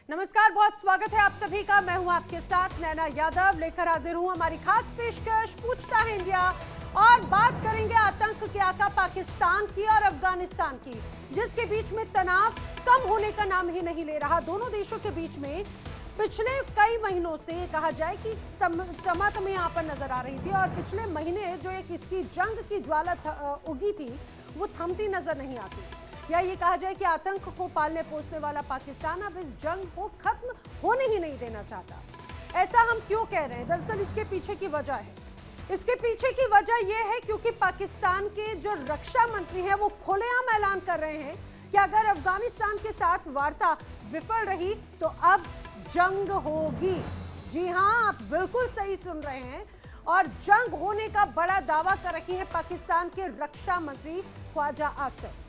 नमस्कार, बहुत स्वागत है आप सभी का। मैं हूं आपके साथ नैना यादव, लेकर हाजिर हूं हमारी खास पेशकश पूछता है इंडिया। और बात करेंगे आतंक के आका पाकिस्तान की और अफगानिस्तान की, जिसके बीच में तनाव कम होने का नाम ही नहीं ले रहा। दोनों देशों के बीच में पिछले कई महीनों से कहा जाए कि तमातमी यहाँ पर नजर आ रही थी, और पिछले महीने जो एक इसकी जंग की ज्वाला उगी थी वो थमती नजर नहीं आती। या ये कहा जाए कि आतंक को पालने पोसने वाला पाकिस्तान अब इस जंग को खत्म होने ही नहीं देना चाहता। ऐसा हम क्यों कह रहे हैं? दरअसल इसके पीछे की वजह है। इसके पीछे की वजह यह है क्योंकि पाकिस्तान के जो रक्षा मंत्री हैं वो खुलेआम ऐलान कर रहे हैं कि अगर अफगानिस्तान के साथ वार्ता विफल रही तो अब जंग होगी। जी हाँ, आप बिल्कुल सही सुन रहे हैं। और जंग होने का बड़ा दावा कर रही है पाकिस्तान के रक्षा मंत्री ख्वाजा आसिफ।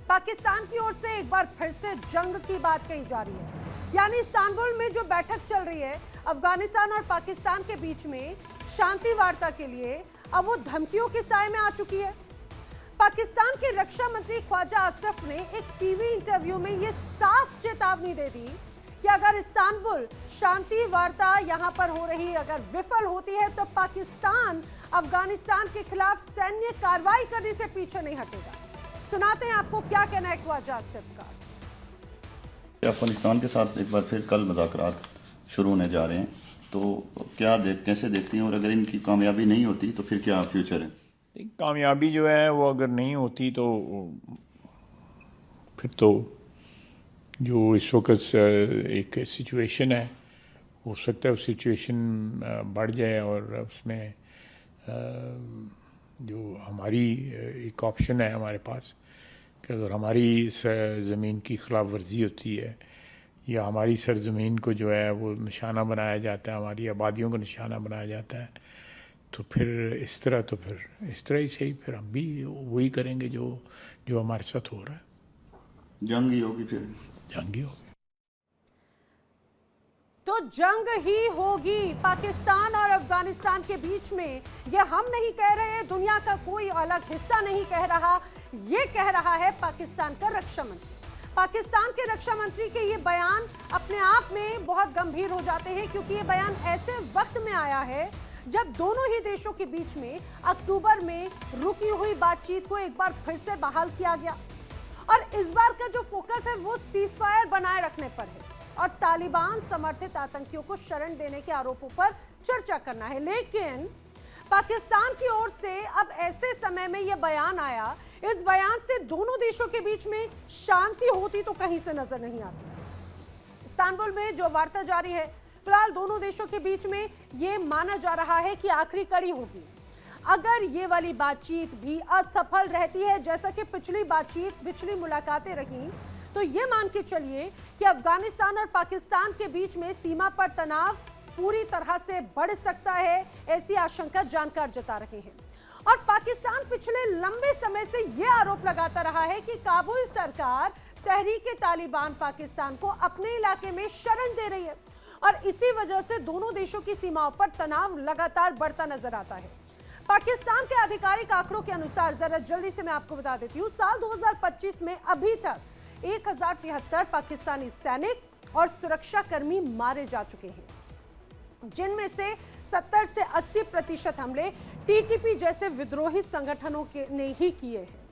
पाकिस्तान की ओर से एक बार फिर से जंग की बात कही जा रही है। यानी इस्तांबुल में जो बैठक चल रही है अफगानिस्तान और पाकिस्तान के बीच में शांति वार्ता के लिए, अब वो धमकियों के साए में आ चुकी है। पाकिस्तान के रक्षा मंत्री ख्वाजा आसिफ ने एक टीवी इंटरव्यू में ये साफ चेतावनी दे दी कि अगर इस्तांबुल शांति वार्ता यहां पर हो रही अगर विफल होती है तो पाकिस्तान अफगानिस्तान के खिलाफ सैन्य कार्रवाई करने से पीछे नहीं हटेगा। सुनाते हैं आपको क्या कहना है ख्वाजा आसिफ का। अफगानिस्तान के साथ एक बार फिर कल मुज़ाकरात शुरू होने जा रहे हैं, तो कैसे देखती हैं, और अगर इनकी कामयाबी नहीं होती तो फिर क्या फ्यूचर है? कामयाबी जो है वो अगर नहीं होती तो फिर तो जो इस वक्त एक सिचुएशन है, हो सकता है वो सिचुएशन बढ़ जाए, और उसमें जो हमारी एक ऑप्शन है हमारे पास कि अगर हमारी ज़मीन की खिलाफ वर्जी होती है या हमारी सरजमीन को जो है वो निशाना बनाया जाता है, हमारी आबादियों को निशाना बनाया जाता है, तो फिर इस तरह ही सही, फिर हम भी वही करेंगे जो हमारे साथ हो रहा है। जंग ही होगी, फिर जंग ही होगी। तो जंग ही होगी पाकिस्तान और अफगानिस्तान के बीच में। ये हम नहीं कह रहे, दुनिया का कोई अलग हिस्सा नहीं कह रहा, ये कह रहा है पाकिस्तान का रक्षा मंत्री। पाकिस्तान के रक्षा मंत्री के ये बयान अपने आप में बहुत गंभीर हो जाते हैं, क्योंकि ये बयान ऐसे वक्त में आया है जब दोनों ही देशों के बीच में अक्टूबर में रुकी हुई बातचीत को एक बार फिर से बहाल किया गया। और इस बार का जो फोकस है वो सीजफायर बनाए रखने पर है और तालिबान समर्थित आतंकियों को शरण देने के आरोपों पर चर्चा करना है। लेकिन पाकिस्तान की ओर से अब ऐसे समय में यह बयान आया, इस बयान से दोनों देशों के बीच में शांति होती तो कहीं से नजर नहीं आती। इस्तांबुल में जो वार्ता जारी है, फिलहाल दोनों देशों के बीच में यह माना जा रहा है कि आखिरी कड़ी होगी। अगर ये वाली बातचीत भी असफल रहती है, जैसा कि पिछली मुलाकातें रही, तो ये मान के चलिए कि अफगानिस्तान और पाकिस्तान के बीच में सीमा पर तनाव पूरी तरह से बढ़ सकता है, ऐसी आशंका जानकार जता रहे हैं। और पाकिस्तान पिछले लंबे समय से यह आरोप लगाता रहा है कि काबुल सरकार तहरीक तालिबान पाकिस्तान को अपने इलाके में शरण दे रही है, और इसी वजह से दोनों देशों की सीमाओं पर तनाव लगातार बढ़ता नजर आता है। पाकिस्तान के आधिकारिक आंकड़ों के अनुसार, जरा जल्दी से मैं आपको बता देती हूँ, साल 2025 में अभी तक 1073 पाकिस्तानी सैनिक और सुरक्षाकर्मी मारे जा चुके हैं, जिनमें से 70 से 80% हमले टीटीपी जैसे विद्रोही संगठनों के ने ही किए हैं।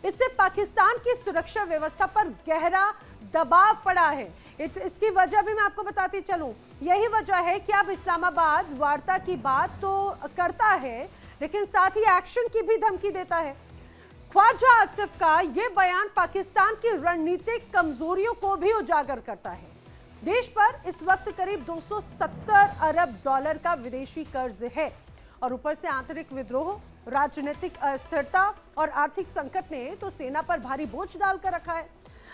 इससे पाकिस्तान की सुरक्षा व्यवस्था पर गहरा दबाव पड़ा है। इसकी वजह भी मैं आपको बताती चलूं। यही वजह है कि अब इस्लामाबाद वार्ता की बात तो करता है, लेकिन साथ ही एक्शन की भी धमकी देता है। ख्वाजा आसिफ का यह बयान पाकिस्तान की रणनीतिक कमजोरियों को भी उजागर करता है। देश पर इस वक्त करीब 270 अरब डॉलर का विदेशी कर्ज है, और ऊपर से आंतरिक विद्रोह, राजनीतिक अस्थिरता और आर्थिक संकट ने तो सेना पर भारी बोझ डालकर रखा है।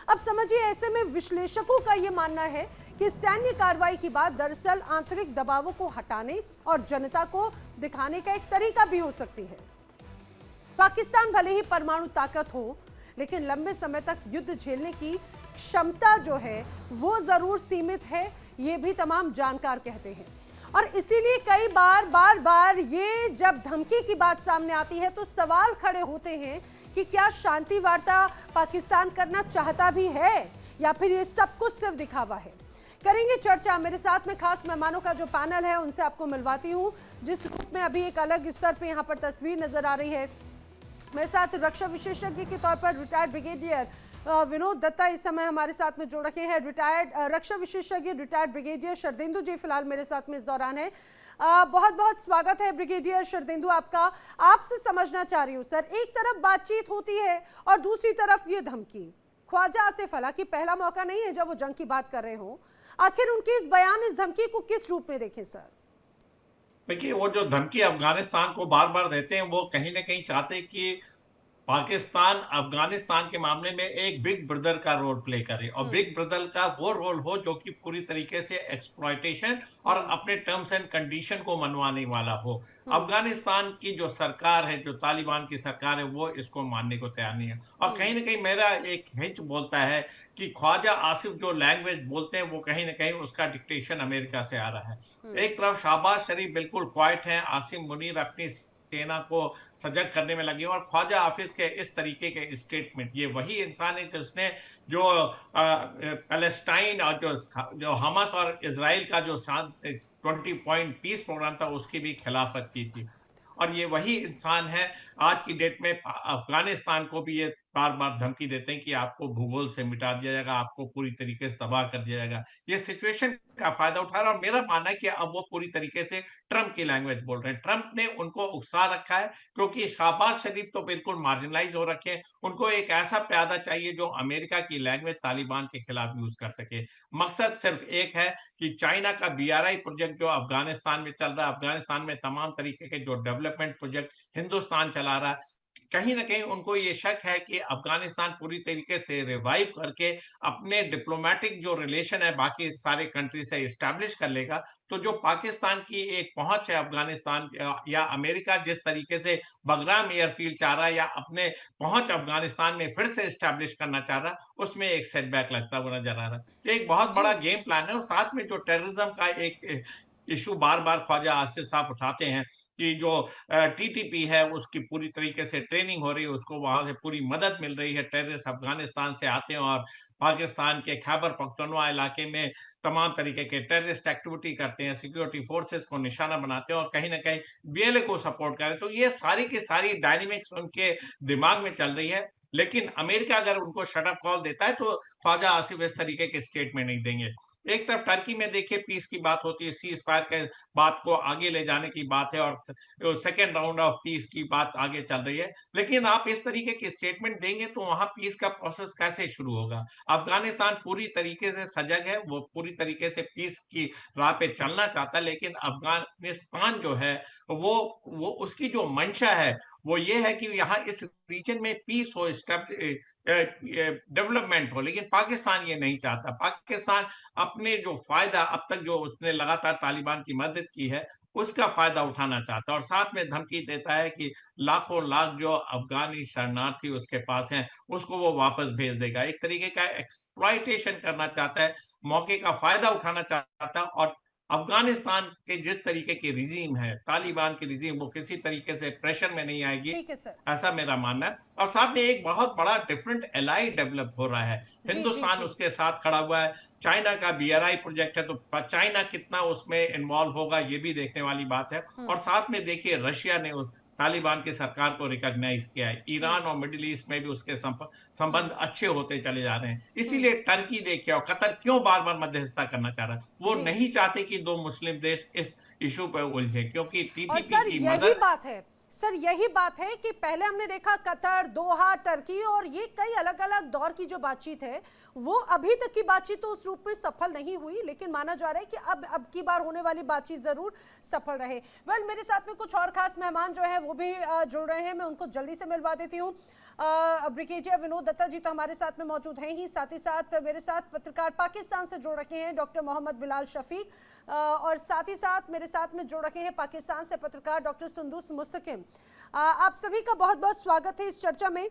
अब समझिए, ऐसे में विश्लेषकों का यह मानना है कि सैन्य कार्रवाई की बात दरअसल आंतरिक दबावों को हटाने और जनता को दिखाने का एक तरीका भी हो सकती है। पाकिस्तान भले ही परमाणु ताकत हो, लेकिन लंबे समय तक युद्ध झेलने की क्षमता जो है वो जरूर सीमित है, ये भी तमाम जानकार कहते हैं। और इसीलिए कई बार ये जब धमकी की बात सामने आती है तो सवाल खड़े होते हैं कि क्या शांति वार्ता पाकिस्तान करना चाहता भी है, या फिर ये सब कुछ सिर्फ दिखावा है? करेंगे चर्चा। मेरे साथ में खास मेहमानों का जो पैनल है उनसे आपको मिलवाती हूँ, जिस रूप में अभी एक अलग स्तर पे यहाँ पर तस्वीर नजर आ रही है। मेरे साथ रक्षा विशेषज्ञ के तौर पर रिटायर्ड ब्रिगेडियर विनोद दत्ता इस समय हमारे साथ में जुड़ रखे हैं। रिटायर्ड रक्षा विशेषज्ञ रिटायर्ड ब्रिगेडियर शरदेंदु जी फिलहाल मेरे साथ में इस दौरान है। बहुत बहुत स्वागत है ब्रिगेडियर शरदेंदु आपका। आपसे समझना चाह रही हूँ सर, एक तरफ बातचीत होती है और दूसरी तरफ ये धमकी। ख्वाजा आसिफ, हालांकि पहला मौका नहीं है जब वो जंग की बात कर रहे हो, आखिर उनकी इस बयान, इस धमकी को किस रूप में देखें सर? देखिए, वो जो धमकी अफगानिस्तान को बार बार देते हैं, वो कहीं ना कहीं चाहते हैं कि पाकिस्तान अफगानिस्तान के मामले में एक बिग ब्रदर का रोल प्ले करे, और बिग ब्रदर का वो रोल हो जो कि पूरी तरीके से एक्सप्लॉयटेशन और अपने टर्म्स एंड कंडीशन को मनवाने वाला हो। अफगानिस्तान की जो सरकार है, जो तालिबान की सरकार है, वो इसको मानने को तैयार नहीं है। और कहीं ना कहीं मेरा एक हिंच बोलता है कि ख्वाजा आसिफ जो लैंग्वेज बोलते हैं, वो कहीं ना कहीं उसका डिक्टेशन अमेरिका से आ रहा है। एक तरफ शहबाज शरीफ बिल्कुल क्वाइट है, आसिम मुनीर अपनी सेना को सजग करने में लगे, और ख्वाजा हाफिज के इस तरीके के स्टेटमेंट, ये वही इंसान है जिसने जो पैलेस्टाइन और जो हमास और इजराइल का जो 20 पॉइंट पीस प्रोग्राम था, उसकी भी खिलाफत की थी। और ये वही इंसान है आज की डेट में अफगानिस्तान को भी ये बार बार धमकी देते हैं कि आपको भूगोल से मिटा दिया जाएगा, आपको पूरी तरीके से तबाह कर दिया जाएगा। ये सिचुएशन का फायदा उठा रहा है, और मेरा मानना है कि अब वो पूरी तरीके से ट्रंप की लैंग्वेज बोल रहे हैं। ट्रंप ने उनको उकसा रखा है, क्योंकि शहबाज शरीफ तो बिल्कुल मार्जिनलाइज हो रखे हैं। उनको एक ऐसा प्यादा चाहिए जो अमेरिका की लैंग्वेज तालिबान के खिलाफ यूज कर सके। मकसद सिर्फ एक है कि चाइना का BRI प्रोजेक्ट जो अफगानिस्तान में चल रहा है, अफगानिस्तान में तमाम तरीके के जो डेवलपमेंट प्रोजेक्ट हिंदुस्तान चला रहा है, कहीं ना कहीं उनको ये शक है कि अफगानिस्तान पूरी तरीके से रिवाइव करके अपने डिप्लोमेटिक जो रिलेशन है बाकी सारे कंट्री से इस्टेब्लिश कर लेगा, तो जो पाकिस्तान की एक पहुंच है अफगानिस्तान या अमेरिका जिस तरीके से बगराम एयरफील्ड चाह रहा है या अपने पहुंच अफगानिस्तान में फिर से इस्टेब्लिश करना चाह रहा है, उसमें एक सेटबैक लगता हुआ नजर आ रहा है। एक बहुत बड़ा गेम प्लान है। और साथ में जो टेररिज्म का एक इशू बार बार ख्वाजा आसिफ साहब उठाते हैं कि जो TTP है उसकी पूरी तरीके से ट्रेनिंग हो रही है, उसको वहां से पूरी मदद मिल रही है। टेररिस्ट अफगानिस्तान से आते हैं और पाकिस्तान के खैबर पख्तूनख्वा इलाके में तमाम तरीके के टेररिस्ट एक्टिविटी करते हैं, सिक्योरिटी फोर्सेस को निशाना बनाते हैं और कहीं ना कहीं BLA को सपोर्ट करें। तो ये सारी की सारी डायनेमिक्स उनके दिमाग में चल रही है। लेकिन अमेरिका अगर उनको शट अप कॉल देता है तो ख्वाजा आसिफ इस तरीके के स्टेटमेंट नहीं देंगे। एक तरफ टर्की में देखिए पीस की बात होती है, सीज फायर के बात को आगे ले जाने की बात है, और सेकेंड राउंड ऑफ पीस की बात आगे चल रही है। लेकिन आप इस तरीके के स्टेटमेंट देंगे तो वहां पीस का प्रोसेस कैसे शुरू होगा? अफगानिस्तान पूरी तरीके से सजग है, वो पूरी तरीके से पीस की राह पे चलना चाहता है, लेकिन अफगानिस्तान जो है वो उसकी जो मंशा है वो ये है कि यहाँ इस रीजन में पीस हो, डेवलपमेंट हो। लेकिन पाकिस्तान ये नहीं चाहता। पाकिस्तान अपने जो फायदा अब तक जो उसने लगातार तालिबान की मदद की है उसका फायदा उठाना चाहता है, और साथ में धमकी देता है कि लाखों लाख जो अफगानी शरणार्थी उसके पास हैं उसको वो वापस भेज देगा। एक तरीके का एक्सप्लॉयटेशन करना चाहता है, मौके का फायदा उठाना चाहता है। और अफगानिस्तान के जिस तरीके की रिजीम है, तालिबान की रिजीम, वो किसी तरीके से प्रेशर में नहीं आएगी, ठीक है सर। ऐसा मेरा मानना है। और साथ में एक बहुत बड़ा डिफरेंट एलाई डेवलप हो रहा है, हिंदुस्तान उसके साथ खड़ा हुआ है। चाइना का BRI प्रोजेक्ट है, तो चाइना कितना उसमें इन्वॉल्व होगा ये भी देखने वाली बात है। और साथ में देखिए रशिया ने तालिबान की सरकार को रिकॉग्नाइज किया है। ईरान और मिडिल ईस्ट में भी उसके संबंध अच्छे होते चले जा रहे हैं। इसीलिए टर्की देखिए और कतर क्यों बार बार मध्यस्थता करना चाह रहा है, वो नहीं चाहते कि दो मुस्लिम देश इस इशू पर उलझे, क्योंकि TTP की मदद। बात है सर, यही बात है कि पहले हमने देखा कतर, दोहा, टर्की और ये कई अलग अलग दौर की जो बातचीत है वो अभी तक की बातचीत तो उस रूप में सफल नहीं हुई, लेकिन माना जा रहा है कि अब की बार होने वाली बातचीत जरूर सफल रहे। मेरे साथ में कुछ और खास मेहमान जो है वो भी जुड़ रहे हैं, मैं उनको जल्दी से मिलवा देती हूँ। ब्रिगेडियर विनोद दत्ता जी तो हमारे साथ में मौजूद हैं ही, साथ ही साथ मेरे साथ पत्रकार पाकिस्तान से जुड़ रखे हैं डॉक्टर मोहम्मद बिलाल शफीक, और साथ ही साथ मेरे साथ में जुड़ रखे हैं पाकिस्तान से पत्रकार डॉक्टर सुंदूस मुस्तकिम। आप सभी का बहुत बहुत स्वागत है इस चर्चा में।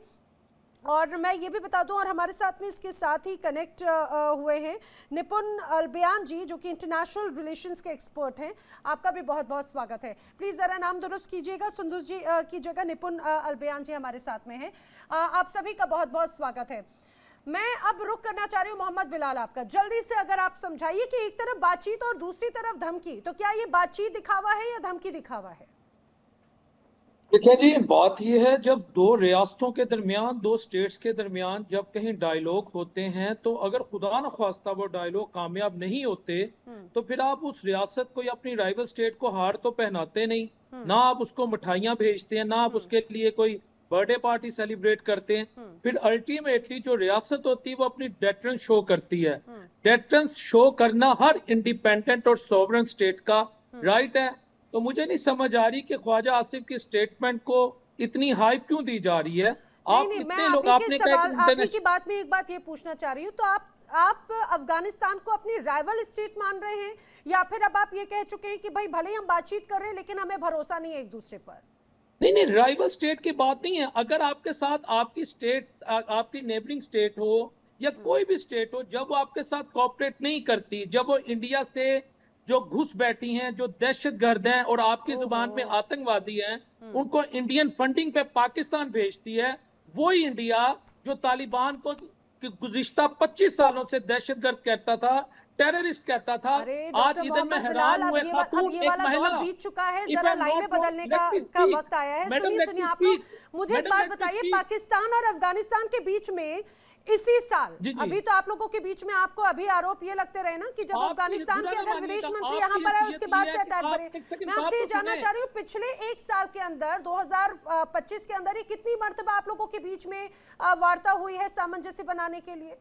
और मैं ये भी बता दूं, और हमारे साथ में इसके साथ ही कनेक्ट हुए हैं निपुण अल्बियान जी, जो कि इंटरनेशनल रिलेशंस के एक्सपर्ट हैं। आपका भी बहुत बहुत स्वागत है। प्लीज़ ज़रा नाम दुरुस्त कीजिएगा, सुंदूस जी कीजिएगा। निपुण अल्बियान जी हमारे साथ में हैं। आप सभी का बहुत बहुत स्वागत है। मैं अब रुक करना चाह रही हूँ मोहम्मद बिलाल आपका, जल्दी से अगर आप समझाइए कि एक तरफ बातचीत और दूसरी तरफ धमकी, तो क्या ये बातचीत दिखावा है या धमकी दिखावा है? देखिए जी, बात यह है, जब दो रियासतों के दरमियान, दो स्टेट्स के दरमियान जब कहीं डायलॉग होते हैं, तो अगर खुदा न ख्वास्ता वो डायलॉग कामयाब नहीं होते, तो फिर आप उस रियासत को या अपनी राइवल स्टेट को हार तो पहनाते नहीं, ना आप उसको मिठाइयां भेजते हैं, ना आप उसके लिए कोई बर्थडे पार्टी सेलिब्रेट करते हैं। फिर अल्टीमेटली जो रियासत होती है वो अपनी डेटरेंस शो करती है। डेटरेंस शो करना हर इंडिपेंडेंट और सॉवरेन स्टेट का राइट है। तो मुझे नहीं समझ आ रही कि ख्वाजा आसिफ की स्टेटमेंट को इतनी हाइप क्यों दी जा रही है। नहीं, नहीं, मैं आप ही की बात में एक बात ये पूछना चाह रही हूँ, तो आप अफगानिस्तान को अपनी राइवल स्टेट मान रहे हैं, या फिर अब आप ये कह चुके हैं कि भाई भले ही हम बातचीत कर रहे हैं लेकिन हमें भरोसा नहीं है एक दूसरे पर? नहीं नहीं, राइवल स्टेट की बात नहीं है। अगर आपके साथ आपकी स्टेट, आपकी नेबरिंग स्टेट हो या कोई भी स्टेट हो, जब वो आपके साथ कोऑपरेट नहीं करती, जब वो इंडिया से जो घुस बैठी हैं, जो दहशतगर्द हैं और आपकी जुबान में आतंकवादी हैं, उनको इंडियन फंडिंग पे पाकिस्तान भेजती है, वही इंडिया जो तालिबान को गुज़िश्ता 25 सालों से दहशतगर्द कहता था, टेररिस्ट कहता था। आज इधर में हैरान हुए खातून एक महिला, बीत चुका है, जरा लाइनें बदलने का वक्त आया है। सुनिए आप लोग, मुझे एक बात बताइए, पाकिस्तान और अफगानिस्तान के बीच में इसी साल, अभी तो आप लोगों के बीच में आपको अभी आरोप ये लगते रहे ना कि जब अफगानिस्तान के अगर विदेश मंत्री यहाँ पर आए उसके बाद से अटैक बढ़े। मैं आपसे ये जानना चाह रही हूँ, पिछले एक साल के अंदर 2025 के अंदर ही कितनी मर्तबा आप लोगों के बीच में वार्ता हुई है सामंजस्य बनाने के लिए?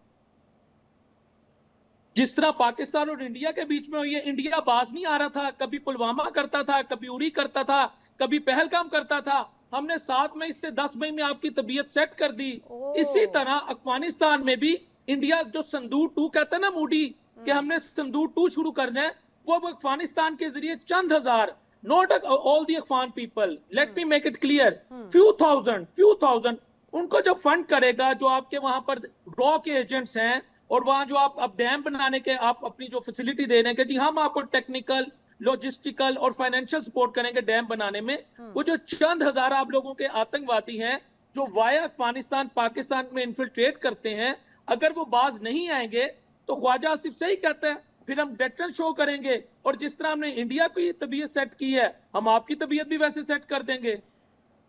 जिस तरह पाकिस्तान और इंडिया के बीच में हुई है। इंडिया बाज नहीं आ रहा था, कभी पुलवामा करता था, कभी उरी करता था, कभी पहलगाम करता था। हमने 7 मई से 10 मई में आपकी तबीयत सेट कर दी। इसी तरह अफगानिस्तान में भी इंडिया जो संदूर 2 कहता है ना मूडी, कि हमने संदूर 2 शुरू करना है, वो अफगानिस्तान के जरिए चंद हजार, not all the Afghan people, let me make it clear, few thousand उनको जब फंड करेगा, जो आपके वहां पर रॉ के एजेंट्स हैं और वहां जो आप डैम बनाने के, आप अपनी जो फैसिलिटी दे रहे हैं कि जी हम आपको टेक्निकल, लॉजिस्टिकल और फाइनेंशियल सपोर्ट करेंगे डैम बनाने में, वो जो चंद हजार आप लोगों के आतंकवादी हैं जो वाया अफगानिस्तान पाकिस्तान में इन्फिल्ट्रेट करते हैं, अगर वो बाज नहीं आएंगे तो ख्वाजा आसिफ सही कहता है, फिर हम डेटरेंस शो करेंगे और जिस तरह हमने इंडिया की तबीयत सेट की है, हम आपकी तबीयत भी वैसे सेट कर देंगे।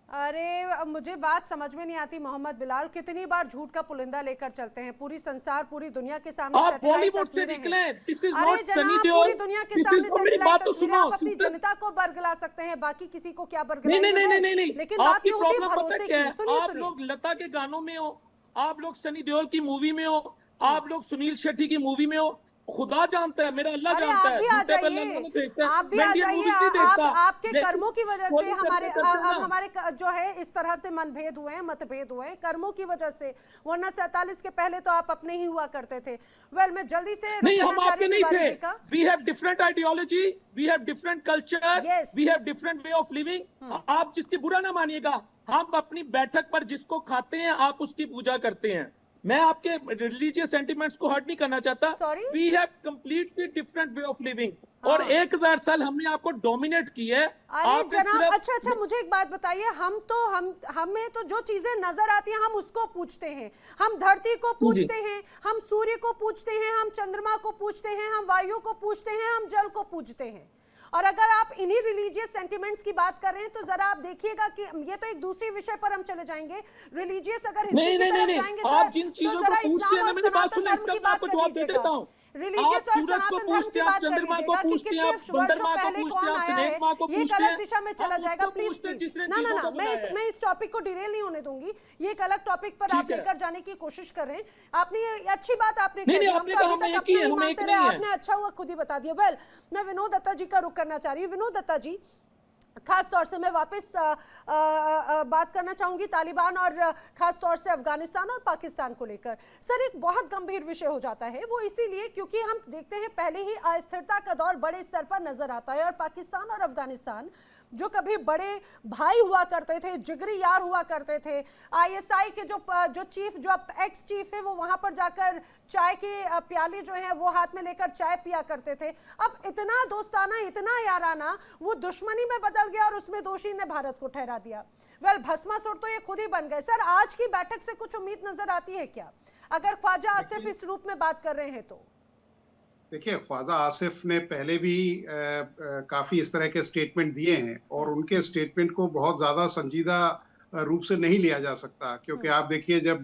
अरे मुझे बात समझ में नहीं आती मोहम्मद बिलाल, कितनी बार झूठ का पुलिंदा लेकर चलते हैं, पूरी संसार, पूरी दुनिया के सामने सैटेलाइट तस्वीरें हैं। अरे जनाब, पूरी दुनिया के सामने सैटेलाइट तस्वीरें, आप अपनी जनता को बरगला सकते हैं, बाकी किसी को क्या बरगलाएंगे? नहीं, लेकिन बात ये होती है भरोसे की। आप लोग लता के गानों में हो, आप लोग सनी देओल की मूवी में हो, आप लोग सुनील शेट्टी की मूवी में हो, खुदा जानता है, मेरा अल्लाह जानता है। आप भी आ जाइए, आपके कर्मों की वजह से हमारे जो है इस तरह से मनभेद हुए हैं, मतभेद हुए हैं कर्मों की वजह से, वरना 47 के पहले तो आप अपने ही हुआ करते थे। वेल, मैं जल्दी से नहीं, हम आपके नहीं थे। We have different ideology, we have different culture, we have different way of living. आप जिसकी बुरा ना मानिएगा, हम अपनी बैठक पर जिसको खाते हैं आप उसकी पूजा करते हैं। मैं आपके रिलीजियस सेंटिमेंट्स को हर्ट नहीं करना चाहता। We have completely different way of living और 1000 साल हमने आपको डोमिनेट की है। अरे जनाब, अच्छा मुझे एक बात बताइए, हमें तो जो चीजें नजर आती हैं हम उसको पूछते हैं, हम धरती को पूछते हैं, हम सूर्य को पूछते हैं, हम चंद्रमा को पूछते हैं, हम वायु को पूछते हैं, हम जल को पूछते हैं। और अगर आप इन्हीं रिलीजियस सेंटिमेंट्स की बात कर रहे हैं तो जरा आप देखिएगा कि ये तो एक दूसरी विषय पर हम चले जाएंगे, रिलीजियस अगर हिस्ट्री की तरफ जाएंगे तो जरा इस्लाम और सनातन धर्म की बात कर लीजिएगा, रिलीजियस और सनातन धर्म की बात कर लीजिएगा कि कितने वर्षों पहले कौन आया है, ये गलत दिशा में चला जाएगा। प्लीज ना, मैं इस टॉपिक को डिरेल नहीं होने दूंगी, ये एक अलग टॉपिक पर आप लेकर जाने की कोशिश कर रहे हैं। आपने अच्छी बात आपने कही, हम तो अभी तक अपना ही मानते रहे, आपने अच्छा हुआ खुद ही बता दिया। वेल, मैं विनोद दत्ता जी का रुख करना चाह रही हूँ। विनोद दत्ता जी, खास तौर से मैं वापस बात करना चाहूंगी तालिबान और खास तौर से अफगानिस्तान और पाकिस्तान को लेकर। सर, एक बहुत गंभीर विषय हो जाता है, वो इसीलिए क्योंकि हम देखते हैं पहले ही अस्थिरता का दौर बड़े स्तर पर नजर आता है और पाकिस्तान और अफगानिस्तान जो कभी बड़े भाई हुआ करते थे, जिगरी यार हुआ करते थे, आईएसआई के जो चीफ, जो एक्स चीफ है, वो वहां पर जाकर चाय के प्याले जो हैं वो हाथ में लेकर चाय पिया करते थे। अब इतना दोस्ताना, इतना याराना वो दुश्मनी में बदल गया और उसमें दोषी ने भारत को ठहरा दिया। वेल, भस्मासुर तो ये खुद ही बन गए। सर, आज की बैठक से कुछ उम्मीद नजर आती है क्या? अगर ख्वाजा आसिफ इस रूप में बात कर रहे हैं तो? देखिए, ख्वाजा आसिफ ने पहले भी काफी इस तरह के स्टेटमेंट दिए हैं और उनके स्टेटमेंट को बहुत ज्यादा संजीदा रूप से नहीं लिया जा सकता, क्योंकि आप देखिए, जब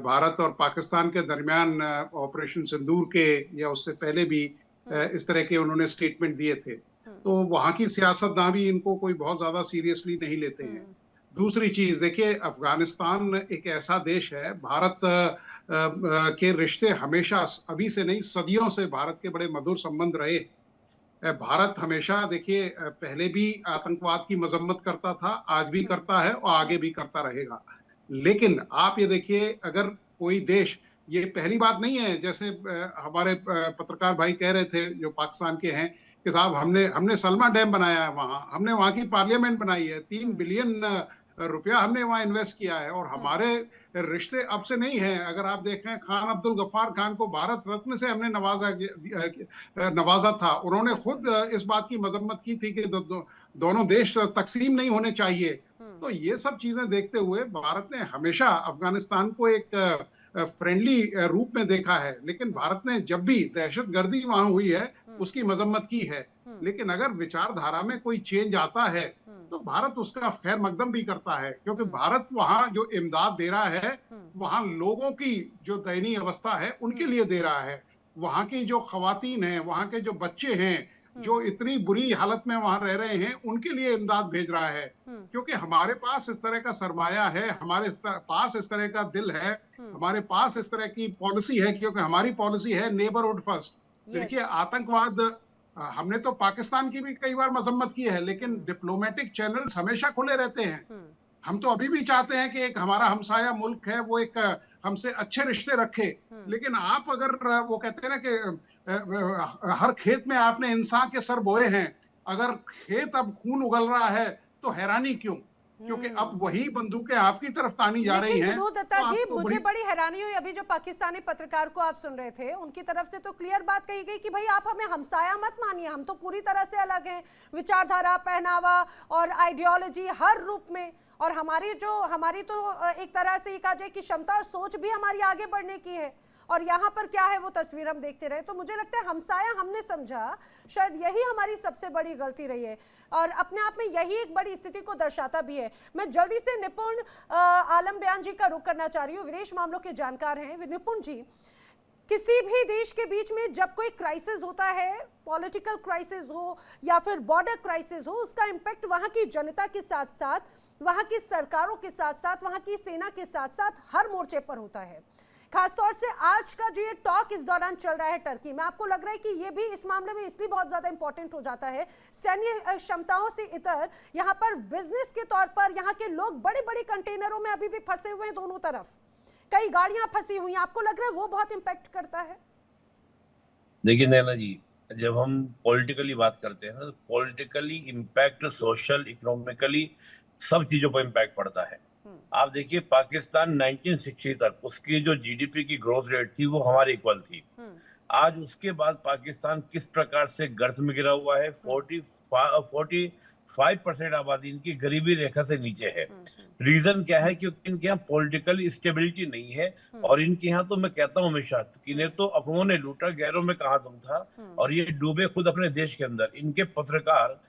भारत और पाकिस्तान के दरमियान ऑपरेशन सिंदूर के या उससे पहले भी इस तरह के उन्होंने स्टेटमेंट दिए थे, तो वहां की सियासतदान भी इनको कोई बहुत ज्यादा सीरियसली नहीं लेते हैं। दूसरी चीज देखिए, अफगानिस्तान एक ऐसा देश है, भारत के रिश्ते हमेशा, अभी से नहीं सदियों से भारत के बड़े मधुर संबंध रहे। भारत हमेशा देखिए पहले भी आतंकवाद की मजम्मत करता था, आज भी करता है और आगे भी करता रहेगा। लेकिन आप ये देखिए, अगर कोई देश, ये पहली बात नहीं है, जैसे हमारे पत्रकार भाई कह रहे थे जो पाकिस्तान के हैं कि साहब हमने सलमा डैम बनाया है, वहां हमने वहां की पार्लियामेंट बनाई है, 3 बिलियन रुपया हमने वहां इन्वेस्ट किया है और हमारे रिश्ते अब से नहीं है। अगर आप देखें, खान अब्दुल गफ्फार खान को भारत रत्न से हमने नवाजा था। उन्होंने खुद इस बात की मजम्मत की थी कि दोनों देश तकसीम नहीं होने चाहिए। तो ये सब चीजें देखते हुए भारत ने हमेशा अफगानिस्तान को एक फ्रेंडली रूप में देखा है, लेकिन भारत ने जब भी दहशतगर्दी वहां हुई है उसकी मजम्मत की है। लेकिन अगर विचारधारा में कोई चेंज आता है तो भारत उसका खैर मकदम भी करता है, क्योंकि भारत वहां जो इमदाद दे रहा है, वहां लोगों की जो दयनीय अवस्था है उनके लिए दे रहा है। वहां की जो खवातीन हैं, वहां के जो बच्चे हैं जो इतनी बुरी हालत में वहां रह रहे हैं, उनके लिए इमदाद भेज रहा है। क्योंकि हमारे पास इस तरह का सरमाया है, हमारे पास इस तरह का दिल है, हमारे पास इस तरह की पॉलिसी है, क्योंकि हमारी पॉलिसी है नेबरहुड फर्स्ट। देखिए, आतंकवाद, हमने तो पाकिस्तान की भी कई बार मजम्मत की है, लेकिन डिप्लोमेटिक चैनल्स हमेशा खुले रहते हैं। हम तो अभी भी चाहते हैं कि एक हमारा हमसाया मुल्क है वो एक हमसे अच्छे रिश्ते रखे, लेकिन आप अगर वो कहते हैं ना कि हर खेत में आपने इंसान के सर बोए हैं, अगर खेत अब खून उगल रहा है तो हैरानी क्यों? क्योंकि अब वही बंदूकें आपकी तरफ तानी जा रही हैं। विनोद दत्ता जी, मुझे बड़ी हैरानी हुई, अभी जो पाकिस्तानी पत्रकार को आप सुन रहे थे उनकी तरफ से तो क्लियर बात कही गई कि भाई आप हमें हमसाया मत मानिए, हम तो पूरी तरह से अलग हैं, विचारधारा, पहनावा और आइडियोलॉजी हर रूप में, और हमारी तो एक तरह से ये कहा जाए कि क्षमता और सोच भी हमारी आगे बढ़ने की है, और यहाँ पर क्या है वो तस्वीर हम देखते रहे। तो मुझे लगता है हमसाया हमने समझा, शायद यही हमारी सबसे बड़ी गलती रही है, और अपने आप में यही एक बड़ी स्थिति को दर्शाता भी है। मैं जल्दी से निपुण आलम बयान जी का रुख करना चाह रही हूँ, विदेश मामलों के जानकार हैं। निपुण जी, किसी भी देश के बीच में जब कोई क्राइसिस होता है, पॉलिटिकल क्राइसिस हो या फिर बॉर्डर क्राइसिस हो, उसका इम्पैक्ट वहाँ की जनता के साथ साथ, वहाँ की सरकारों के साथ साथ, वहाँ की सेना के साथ साथ हर मोर्चे पर होता है। खासतौर से आज का जो ये टॉक इस दौरान चल रहा है टर्की में, आपको लग रहा है कि ये भी इस मामले में इसलिए बहुत ज्यादा इंपॉर्टेंट हो जाता है, सैन्य क्षमताओं से इतर यहाँ पर बिजनेस के तौर पर यहाँ के लोग बड़े बड़े कंटेनरों में अभी भी फंसे हुए हैं, दोनों तरफ कई गाड़ियां फंसी हुई हैं, आपको लग रहा है वो बहुत इंपैक्ट करता है? देखिए नैना जी, जब हम पॉलिटिकली बात करते हैं ना, पॉलिटिकली इम्पैक्ट सोशल, इकोनॉमिकली सब चीजों पर इम्पैक्ट पड़ता है। आप देखिए, पाकिस्तान 1960 तक उसकी जो जीडीपी की ग्रोथ रेट थी वो हमारे इक्वल थी। आज उसके बाद पाकिस्तान किस प्रकार से गर्त में गिरा हुआ है। 45% आबादी इनकी गरीबी रेखा से नीचे है। रीजन क्या है? क्योंकि इनके यहाँ पॉलिटिकल स्टेबिलिटी नहीं है, और इनके यहाँ तो मैं कहता हूँ हमेशा कि इन्हें तो अपनों ने लूटा, गैरों में कहाँ दम था, और ये डूबे खुद अपने देश के अंदर। इनके पत्रकार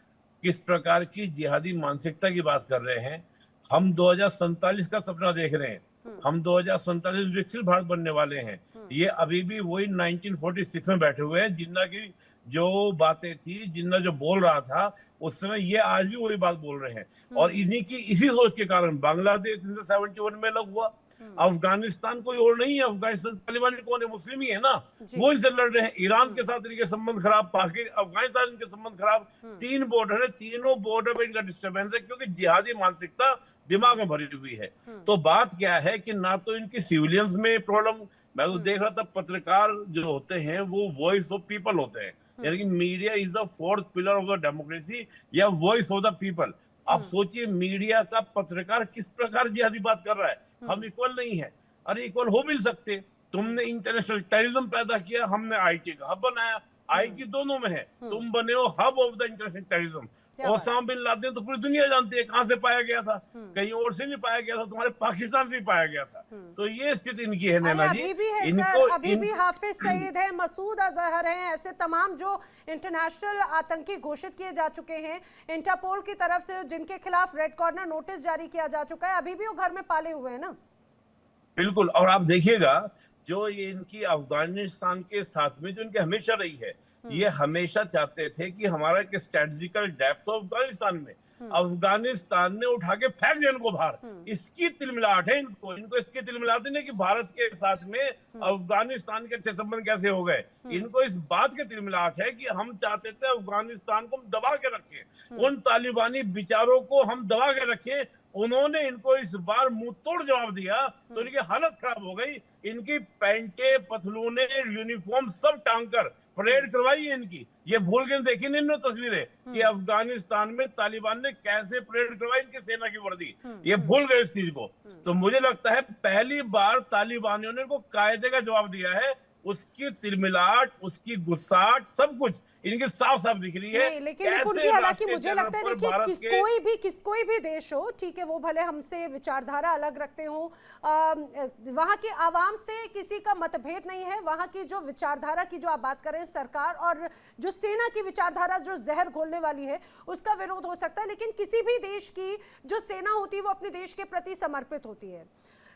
किस प्रकार की जिहादी मानसिकता की बात कर रहे हैं। हम 2047 का सपना देख रहे हैं, हम 2047 विकसित भारत बनने वाले हैं। ये अभी भी वही 1946 में बैठे हुए हैं। जिन्ना की जो बातें थी, जिन्ना जो बोल रहा था उस समय, ये आज भी वही बात बोल रहे हैं। और इन्हीं की इसी सोच के कारण बांग्लादेश 71 में अलग हुआ। अफगानिस्तान कोई और नहीं है, अफगानिस्तान तालिबान कौन है? मुस्लिम ही है ना, वो इनसे लड़ रहे हैं। ईरान के साथ इनके संबंध खराब, अफगानिस्तान इनके संबंध खराब, 3 बॉर्डर है, तीनों बॉर्डर पे इनका डिस्टर्बेंस है, क्योंकि जिहादी मानसिकता दिमाग में भरी हुई है। तो बात क्या है कि ना तो इनकी सिविलियंस में प्रॉब्लम, मैं तो देख रहा था पत्रकार जो होते हैं वो वॉइस ऑफ पीपल होते हैं, यानी कि media is the 4th pillar of the democracy या वॉइस ऑफ द पीपल। आप सोचिए, मीडिया का पत्रकार किस प्रकार जिहादी बात कर रहा है। हम इक्वल नहीं है। अरे इक्वल हो भी सकते, तुमने इंटरनेशनल टेररिज्म पैदा किया, हमने आईटी का हब बनाया, आई की दोनों में है। तुम बने हो hub of the international terrorism. क्या ओसामा बिन लादेन तो पूरी दुनिया जानती है कहां से पाया गया था, कहीं और से नहीं पाया गया था, तुम्हारे पाकिस्तान से ही पाया गया था। तो ये स्थिति इनकी है नैना जी। अभी भी है सर, अभी भी हाफिज सईद है, मसूद अजहर है, ऐसे तमाम जो इंटरनेशनल आतंकी घोषित किए जा चुके हैं इंटरपोल की तरफ से, जिनके खिलाफ रेड कॉर्नर नोटिस जारी किया जा चुका है, अभी भी वो घर में पाले हुए हैं ना। बिल्कुल। और आप देखिएगा जो ये इनकी अफगानिस्तान के साथ में जो इनकी हमेशा रही है, ये हमेशा चाहते थे कि हमारा एक स्ट्रेटेजिकल डेप्थ ऑफ अफगानिस्तान में, अफगानिस्तान ने उठा के फेंक दिया इनको बाहर। इसकी तिलमिलाहट है इनको इसकी तिलमिलाहट नहीं कि भारत के साथ में अफगानिस्तान के अच्छे संबंध कैसे हो गए। इनको इस बात की तिलमिलाहट है कि हम चाहते थे अफगानिस्तान को हम दबा के रखें, उन तालिबानी विचारों को हम दबा के रखें। उन्होंने इनको इस बार मुंह तोड़ जवाब दिया तो इनकी हालत खराब हो गई। इनकी पैंटे, पतलूने, यूनिफॉर्म सब टांग कर परेड करवाई है इनकी। ये भूल के देखी नहीं इन्होंने तस्वीरें कि अफगानिस्तान में तालिबान ने कैसे परेड करवाई इनकी सेना की वर्दी, ये भूल गए इस चीज को। तो मुझे लगता है पहली बार तालिबानियों ने इनको कायदे का जवाब दिया है। उसकी तिलमिलाहट, उसकी गुस्साहट, सब कुछ इनकी साफ साफ दिख रही है। नहीं, लेकिन निपुण जी, हालांकि मुझे लगता है देखिए कोई भी देश हो, ठीक है, वो भले हमसे विचारधारा अलग रखते हो, वहां की आवाम से किसी का मतभेद नहीं है। वहां की जो विचारधारा की जो आप बात करें, सरकार और जो सेना की विचारधारा जो जहर घोलने वाली है, उसका विरोध हो सकता है। लेकिन किसी भी देश की जो सेना होती है वो अपने देश के प्रति समर्पित होती है।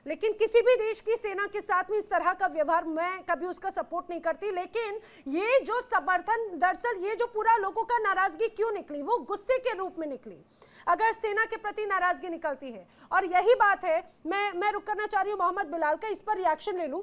लेकिन किसी भी देश की सेना के साथ में इस तरह का व्यवहार मैं कभी उसका सपोर्ट नहीं करती। लेकिन ये जो समर्थन, दरअसल ये जो पूरा लोगों का नाराजगी क्यों निकली, वो गुस्से के रूप में निकली। अगर सेना के प्रति नाराजगी निकलती है, और यही बात है, मैं रुक करना चाह रही हूँ मोहम्मद बिलाल का, इस पर रिएक्शन ले लूं।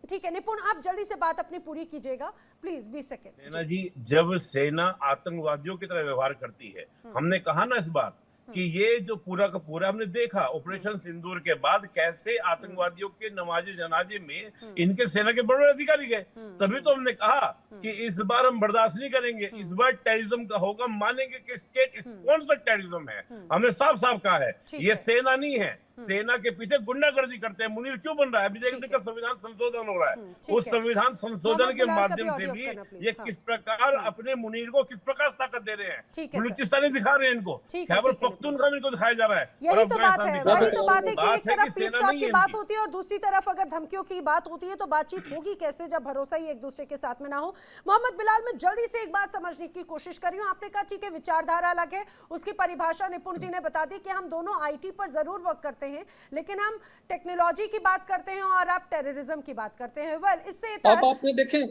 ठीक है निपुण, आप जल्दी से बात अपनी पूरी कीजिएगा प्लीज, 20 सेकेंड। सेना जी, जब सेना आतंकवादियों की तरह व्यवहार करती है, हमने कहा ना इस बार कि ये जो पूरा का पूरा हमने देखा ऑपरेशन सिंदूर के बाद कैसे आतंकवादियों के नमाजे जनाजे में इनके सेना के बड़े अधिकारी गए। तभी तो हमने कहा कि इस बार हम बर्दाश्त नहीं करेंगे, इस बार टेररिज्म का होगा, मानेंगे कि स्टेट स्पॉन्सर्ड टेररिज्म है। हमने साफ साफ कहा है ये सेना नहीं है, सेना के पीछे गुंडागर्दी करते हैं। मुनीर क्यों बन रहा है? अभी देखने का संविधान संशोधन हो रहा है, उस संविधान संशोधन के माध्यम से भी ये किस प्रकार अपने मुनीर को किस प्रकार ताकत दे रहे हैं। बलूचिस्तानी दिखा रहे हैं इनको, खैबर पख्तूनख्वा इनको दिखाया जा रहा है। यही तो बात है, वही तो बात है कि एक तरफ पीस टॉक की बात होती है और दूसरी तरफ अगर धमकियों की बात होती है तो बातचीत होगी कैसे जब भरोसा ही एक दूसरे के साथ में ना हो। मोहम्मद बिलाल, मैं जल्दी से एक बात समझने की कोशिश कर रही हूँ। आपने कहा ठीक है विचारधारा अलग है, उसकी परिभाषा निपुण जी ने बता दी कि हम दोनों IT पर जरूर वर्क करते हैं, लेकिन हम टेक्नोलॉजी की बात करते हैं और आप टेररिज्म की बात करते हैं। वेल, इससे अब आपने देखें,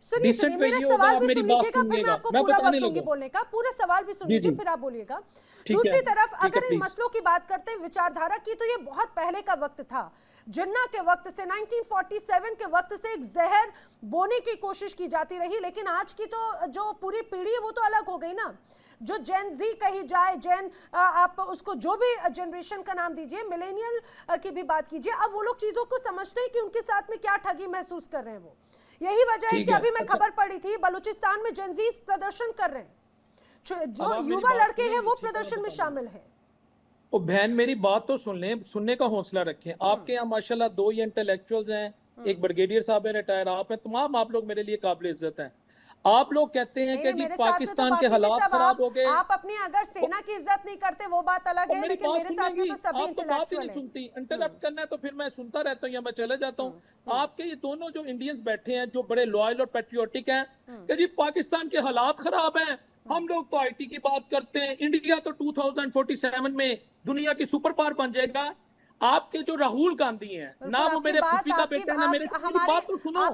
सुनिए मेरा सवाल भी सुन लीजिएगा, फिर मैं आपको पूरा वक्त दूंगी बोलने का। पूरा सवाल भी सुन लीजिए फिर आप बोलिएगा। दूसरी तरफ अगर इन मसलों की बात करते हैं विचारधारा की, तो ये बहुत पहले का वक्त था। जिन्ना के वक्त से 1947 के वक्त से एक जहर बोने की कोशिश की जाती रही, लेकिन आज की तो जो पूरी पीढ़ी है वो तो अलग हो गई ना। जो जेन जी कही जाए, जेन आप उसको जो भी जनरेशन का नाम दीजिए, मिलेनियल की भी बात कीजिए, अब वो लोग चीजों को समझते हैं कि उनके साथ में क्या ठगी महसूस कर रहे हैं वो। यही वजह है कि अभी मैं खबर पढ़ी थी बलूचिस्तान में जेनजीज प्रदर्शन कर रहे हैं, जो युवा लड़के हैं वो प्रदर्शन में शामिल है। तो बहन मेरी बात तो सुन लें, सुनने का हौसला रखें। आपके यहाँ माशाल्लाह 2 ये इंटेलेक्चुअल्स हैं, एक ब्रिगेडियर साहब है रिटायर, आप हैं, तमाम आप लोग मेरे लिए काबिल इज्जत हैं। आप लोग कहते हैं कि जी पाकिस्तान के हालात खराब हो गए। आप अपनी अगर सेना की इज्जत नहीं करते वो बात अलग है, लेकिन मेरे साथ में तो सभी इंटेलेक्चुअल हैं। सुनती इंटरप्ट करना है तो फिर मैं सुनता रहता हूँ या मैं चले जाता हूँ। आपके ये दोनों जो इंडियंस बैठे हैं जो बड़े लॉयल और पैट्रियोटिक हैं कि जी पाकिस्तान के हालात खराब हैं, हम लोग तो IT की बात करते हैं, इंडिया तो 2047 में दुनिया की सुपर पावर बन जाएगा। आपके जो राहुल गांधी हैं ना, वो मेरे फूफी का बेटा है ना, मेरे बात तो सुनो,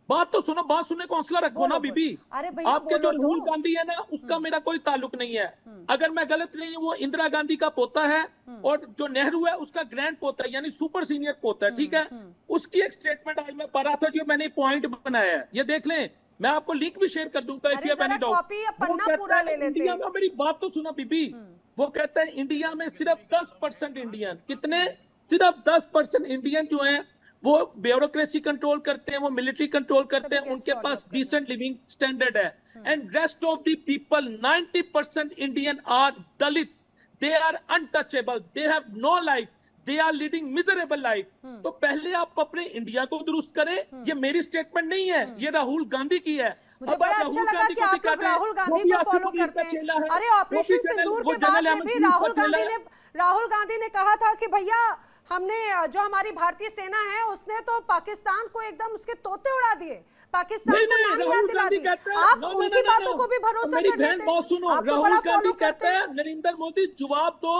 बात तो सुनो, बात सुनने को हौसला रखो ना बीबी। आपके जो राहुल गांधी है ना, उसका मेरा कोई ताल्लुक नहीं है। अगर मैं गलत नहीं हूँ, वो इंदिरा गांधी का पोता है और जो नेहरू है उसका ग्रैंड पोता है, यानी सुपर सीनियर पोता है। ठीक है, उसकी एक स्टेटमेंट आज मैं पढ़ा था जो मैंने पॉइंट बनाया है, ये देख लें, मैं आपको लिंक भी शेयर कर दूंगा। इंडिया में, मेरी बात तो सुनो बीबी, वो कहता है इंडिया में सिर्फ 10% इंडियन, कितने, सिर्फ 10% इंडियन जो है वो ब्यूरोक्रेसी कंट्रोल करते हैं, वो मिलिट्री कंट्रोल करते हैं, उनके पास डिसेंट लिविंग स्टैंडर्ड है। And rest of the people 90% Indian are Dalit, they are untouchable, they have no life, they are leading miserable life. तो पहले आप अपने इंडिया को दुरुस्त करें। ये मेरी स्टेटमेंट नहीं है, ये राहुल गांधी की है। मुझे बड़ा अच्छा लगा कि आप लोग राहुल गांधी को फॉलो करते हैं। अरे ऑपरेशन सिंदूर के बाद में भी राहुल गांधी ने कहा था कि भैया हमने जो हमारी भारतीय सेना है उसने तो पाकिस्तान को एकदम उसके तोते उड़ा दिए, पाकिस्तान को नाम याद दिला दी। आप उनकी बातों को भी भरोसा कर लेते हैं। आप तो बड़ा फॉलो करते हैं। नरेंद्र मोदी जवाब दो,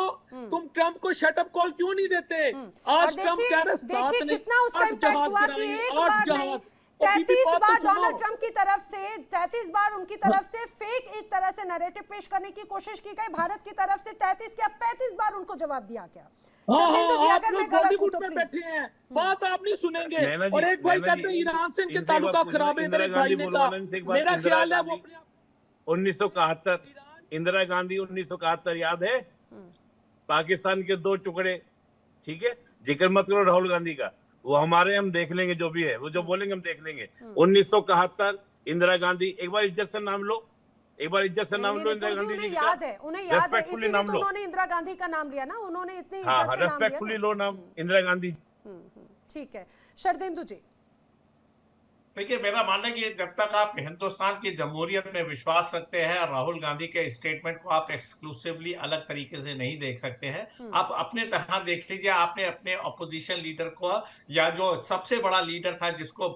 तुम ट्रंप को शटअप कॉल क्यों नहीं देते? आज ट्रंप कह रहे देखिए कितना उसका इम्पैक्ट हुआ कि एक बार नहीं 33 बार डोनाल्ड ट्रंप की तरफ से 33 बार उनकी तरफ से फेक एक तरह से नैरेटिव पेश करने की कोशिश की गई भारत की तरफ से। 33 क्या 35 बार उनको जवाब दिया गया। आप लोग बॉलीवुड में बैठे हैं, बात आप नहीं सुनेंगे। और एक भाई कहते हैं ईरान से इनके ताल्लुकात खराब है। मेरे भाई ने कहा, मेरा ख्याल है वो 1971 इंदिरा गांधी 1971 याद है? पाकिस्तान के 2 टुकड़े, ठीक है, जिक्र मत करो राहुल गांधी का, वो हमारे हम देख लेंगे जो भी है, वो जो बोलेंगे हम देख लेंगे। 1971 इंदिरा गांधी, एक बार इज्जत से नाम लो, एक बार इज्जत से नाम लो। इंदिरा गांधी जी का याद है, उन्हें याद है, इसीलिए तो उन्होंने इंदिरा गांधी का नाम लिया ना, उन्होंने इतनी इज्जत से नाम लिया। रेस्पेक्टफुली लो नाम इंदिरा गांधी। ठीक है, शरदेंदु जी। देखिए, मेरा मानना है कि जब तक आप हिंदुस्तान की जमहूरियत में विश्वास रखते हैं, राहुल गांधी के स्टेटमेंट को आप एक्सक्लूसिवली अलग तरीके से नहीं देख सकते हैं। आप अपने तरह देख लीजिए। आपने अपने अपोजिशन लीडर को, या जो सबसे बड़ा लीडर था जिसको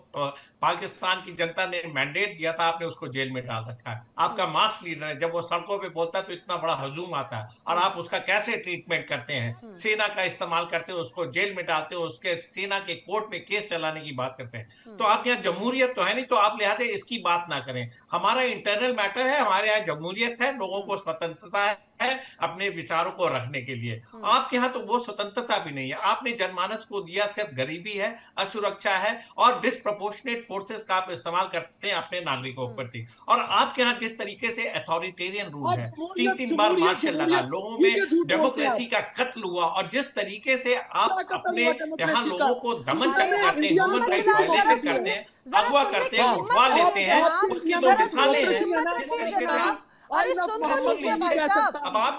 पाकिस्तान की जनता ने मैंडेट दिया था, आपने उसको जेल में डाल रखा है। आपका मास लीडर है, जब वो सड़कों पे बोलता है तो इतना बड़ा हजूम आता है, और आप उसका कैसे ट्रीटमेंट करते हैं? सेना का इस्तेमाल करते हो, उसको जेल में डालते हो, उसके सेना के कोर्ट में केस चलाने की बात करते हैं। तो आप यहाँ जमहूरियत तो है नहीं, तो आप लिहाजा इसकी बात ना करें। हमारा इंटरनल मैटर है, हमारे यहाँ जमहूरियत है, लोगों को स्वतंत्रता है अपने विचारों को रखने के लिए। आपके यहाँ तो वो स्वतंत्रता भी नहीं है। आपने जनमानस को दिया सिर्फ गरीबी है, असुरक्षा है, और डिसप्रोपोर्शनेट फोर्सेस का आप इस्तेमाल करते हैं अपने नागरिकों के प्रति। और आपके यहाँ जिस तरीके से अथॉरिटेरियन रूल है, 3-3 बार मार्शल लगा, लोगों में डेमोक्रेसी का कत्ल हुआ, और जिस तरीके से आप अपने यहाँ लोगों को दमन चक्र करते हैं, ह्यूमन राइट्स वायलेशन करते हैं, अगवा करते हैं, उठवा लेते हैं, उसकी तो मिसालें हैं। इस तरीके से आप अरे सुन तो लीजिए भाई साहब, अब आप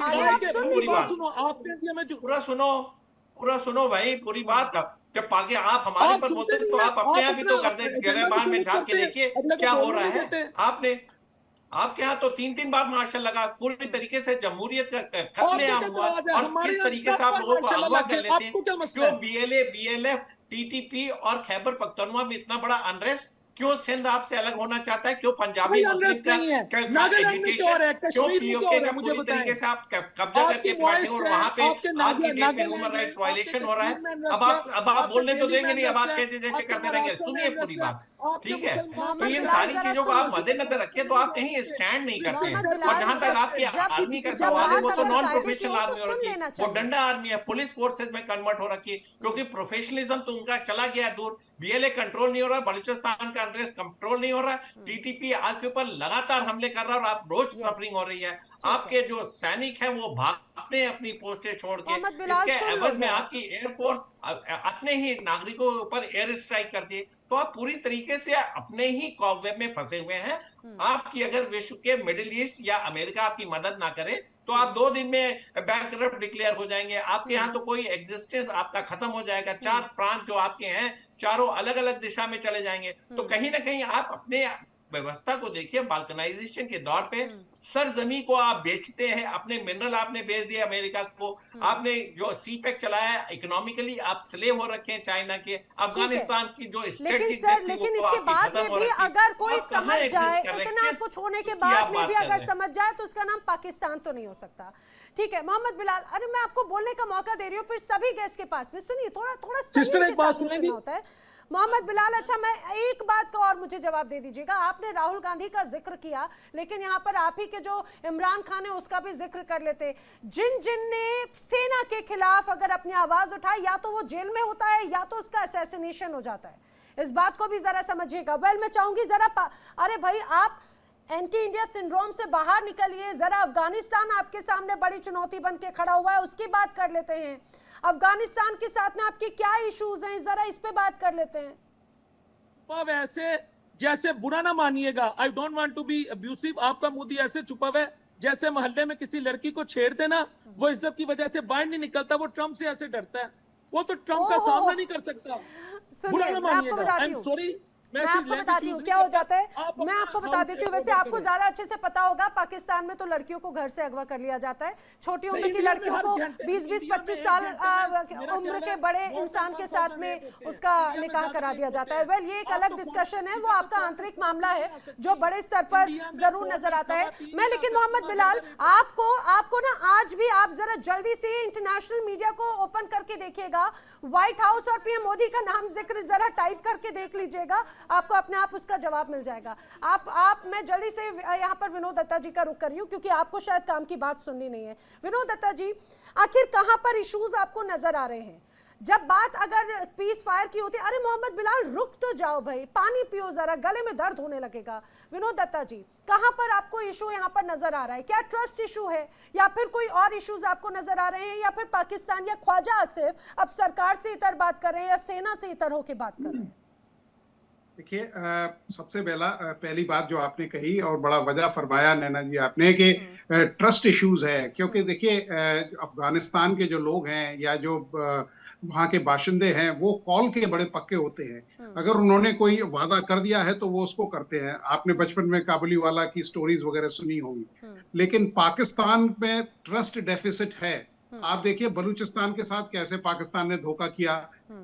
पूरा सुनो भाई, पूरी बात। जब आगे आप हमारे पर बोलते हैं तो आप अपने आप ही तो कर दे, गिरबान में झांक के देखिए क्या हो रहा है। आपके यहाँ तो 3-3 बार मार्शल लगा, पूरी तरीके से जमहूरियत का कत्लेआम हुआ, और किस तरीके से आप लोगों को अगवा कर लेते हैं। क्यों BLF, TTP और खैबर पख्तूनख्वा में इतना बड़ा अनरेस्ट? क्यों सिंध आपसे अलग होना चाहता है? क्यों पंजाबी मुस्लिम का एजिटेशन? क्यों POK का पूरी तरीके से आप कब्जा करके बैठे और वहां पे आज की डेट में ह्यूमन राइट्स वायलेशन हो रहा है? अब आप बोलने तो देंगे नहीं, अब आप जैसे करते रहेंगे। सुनिए पूरी बात, ठीक है? तो इन सारी चीजों को आप मद्देनजर रखिए, तो आप कहीं स्टैंड नहीं करते हैं। और जहां तक आपकी आर्मी का सवाल है, वो तो नॉन प्रोफेशनल आर्मी हो रखी है, वो डंडा आर्मी है, पुलिस फोर्सेज में कन्वर्ट हो रखी है, क्योंकि प्रोफेशनलिज्म तो उनका चला गया दूर। BLA कंट्रोल नहीं हो रहा, बलूचिस्तान का अनरेस्ट कंट्रोल नहीं हो रहा, TTP आपके ऊपर लगातार हमले कर रहा है, और आप रोज सफरिंग हो रही है। आपके जो सैनिक हैं वो भागते हैं अपनी पोस्टें छोड़ के। इसके एवज में आपकी एयरफोर्स अपने ही नागरिकों के ऊपर एयर स्ट्राइक करती है। तो आप पूरी तरीके से अपने ही कॉबवेब में फंसे हुए हैं। आपकी अगर विश्व के मिडिल ईस्ट या अमेरिका आपकी मदद ना करे तो आप 2 दिन में बैंकरप्ट डिक्लेयर हो जाएंगे। आपके यहाँ तो कोई एग्जिस्टेंस आपका खत्म हो जाएगा। 4 प्रांत जो आपके हैं, चारों अलग अलग दिशा में चले जाएंगे। तो कहीं ना कहीं आप अपने व्यवस्था को देखिए, बाल्कनाइजेशन के दौर पे सरजमी को आप बेचते हैं, अपने मिनरल आपने बेच दिए अमेरिका को, आपने जो सीपेक चलाया है, इकोनॉमिकली आप स्लेव हो रखे हैं चाइना के। अफगानिस्तान की जो स्ट्रेटजिक लेकिन इसके बाद में भी अगर कोई समझ जाए, इतना कुछ होने के बाद में भी अगर समझ जाए तो उसका नाम पाकिस्तान तो नहीं हो सकता। ठीक है मोहम्मद बिलाल, अरे मैं आपको बोलने का मौका दे रही हूँ, फिर सभी गेस्ट के पास में सुनिए, थोड़ा संयम के साथ सुनना होता है। मोहम्मद बिलाल, अच्छा मैं एक बात का और मुझे जवाब दे दीजिएगा। आपने राहुल गांधी का जिक्र किया, लेकिन यहाँ पर आप ही के जो इमरान खान है उसका भी जिक्र कर लेते। जिन ने सेना के खिलाफ अगर अपनी आवाज उठाई, या तो वो जेल में होता है या तो उसका असैसिनेशन हो जाता है। इस बात को भी जरा समझिएगा। वेल, मैं चाहूंगी जरा अरे भाई, आप एंटी इंडिया सिंड्रोम से बाहर निकलिए जरा। अफगानिस्तान आपके सामने बड़ी चुनौती बन के खड़ा हुआ है, उसकी बात कर लेते हैं। अफगानिस्तान के साथ में आपके क्या इश्यूज हैं, जरा इस पे बात कर लेते हैं। वैसे जैसे बुरा ना मानिएगा, I don't want to be abusive, आपका मोदी ऐसे छुपा हुआ है जैसे मोहल्ले में किसी लड़की को छेड़ देना, वो इज्जत की वजह से बाहर नहीं निकलता, वो ट्रंप से ऐसे डरता है। वो तो ट्रम्प का सामना नहीं कर सकता। सुनिए, मैं आपको बताती हूँ, मैं आपको बताती हूँ क्या हो जाता है। मैं आपको बता देती हूँ, वैसे आपको ज्यादा अच्छे से पता होगा, पाकिस्तान में तो लड़कियों को घर से अगवा कर लिया जाता है। छोटी उम्र की लड़कियों को 20-25 साल उम्र के बड़े इंसान के साथ में उसका निकाह करा दिया जाता है। वेल, ये एक अलग डिस्कशन है, वो आपका आंतरिक मामला है जो बड़े स्तर पर जरूर नजर आता है। मैं लेकिन मोहम्मद बिलाल, आपको ना आज भी आप जरा जल्दी से इंटरनेशनल मीडिया को ओपन करके देखिएगा, व्हाइट हाउस और पीएम मोदी का नाम जिक्र जरा टाइप करके देख लीजिएगा, आपको अपने आप उसका जवाब मिल जाएगा। मैं जल्दी से यहाँ पर विनोद दत्ता जी का रुख कर रही हूँ क्योंकि आपको शायद काम की बात सुननी नहीं है। विनोद दत्ता जी, आखिर कहाँ पर इश्यूज आपको नजर आ रहे हैं जब बात अगर पीस फायर की होती है? अरे मोहम्मद बिलाल, रुक तो जाओ भाई, पानी पियो जरा, गले में दर्द होने लगेगा। विनोद दत्ता जी, कहां पर आपको इशू यहां पर नजर आ रहा है? क्या ट्रस्ट इशू है या फिर कोई और इश्यूज आपको नजर आ रहे हैं, या फिर पाकिस्तान या ख्वाजा आसिफ अब सरकार से इतर बात कर रहे हैं या सेना से इतर होकर बात कर रहे हैं? देखिए, सबसे पहली बात जो आपने कही और बड़ा वजह फरमाया नैना जी आपने कि ट्रस्ट इश्यूज है, क्योंकि देखिए अफगानिस्तान के जो लोग हैं या जो वहाँ के बाशिंदे हैं वो कॉल के बड़े पक्के होते हैं। अगर उन्होंने कोई वादा कर दिया है तो वो उसको करते हैं। आपने बचपन में काबुली वाला की स्टोरीज वगैरह सुनी होंगी। लेकिन पाकिस्तान में ट्रस्ट डेफिसिट है। आप देखिए बलूचिस्तान के साथ कैसे पाकिस्तान ने धोखा किया,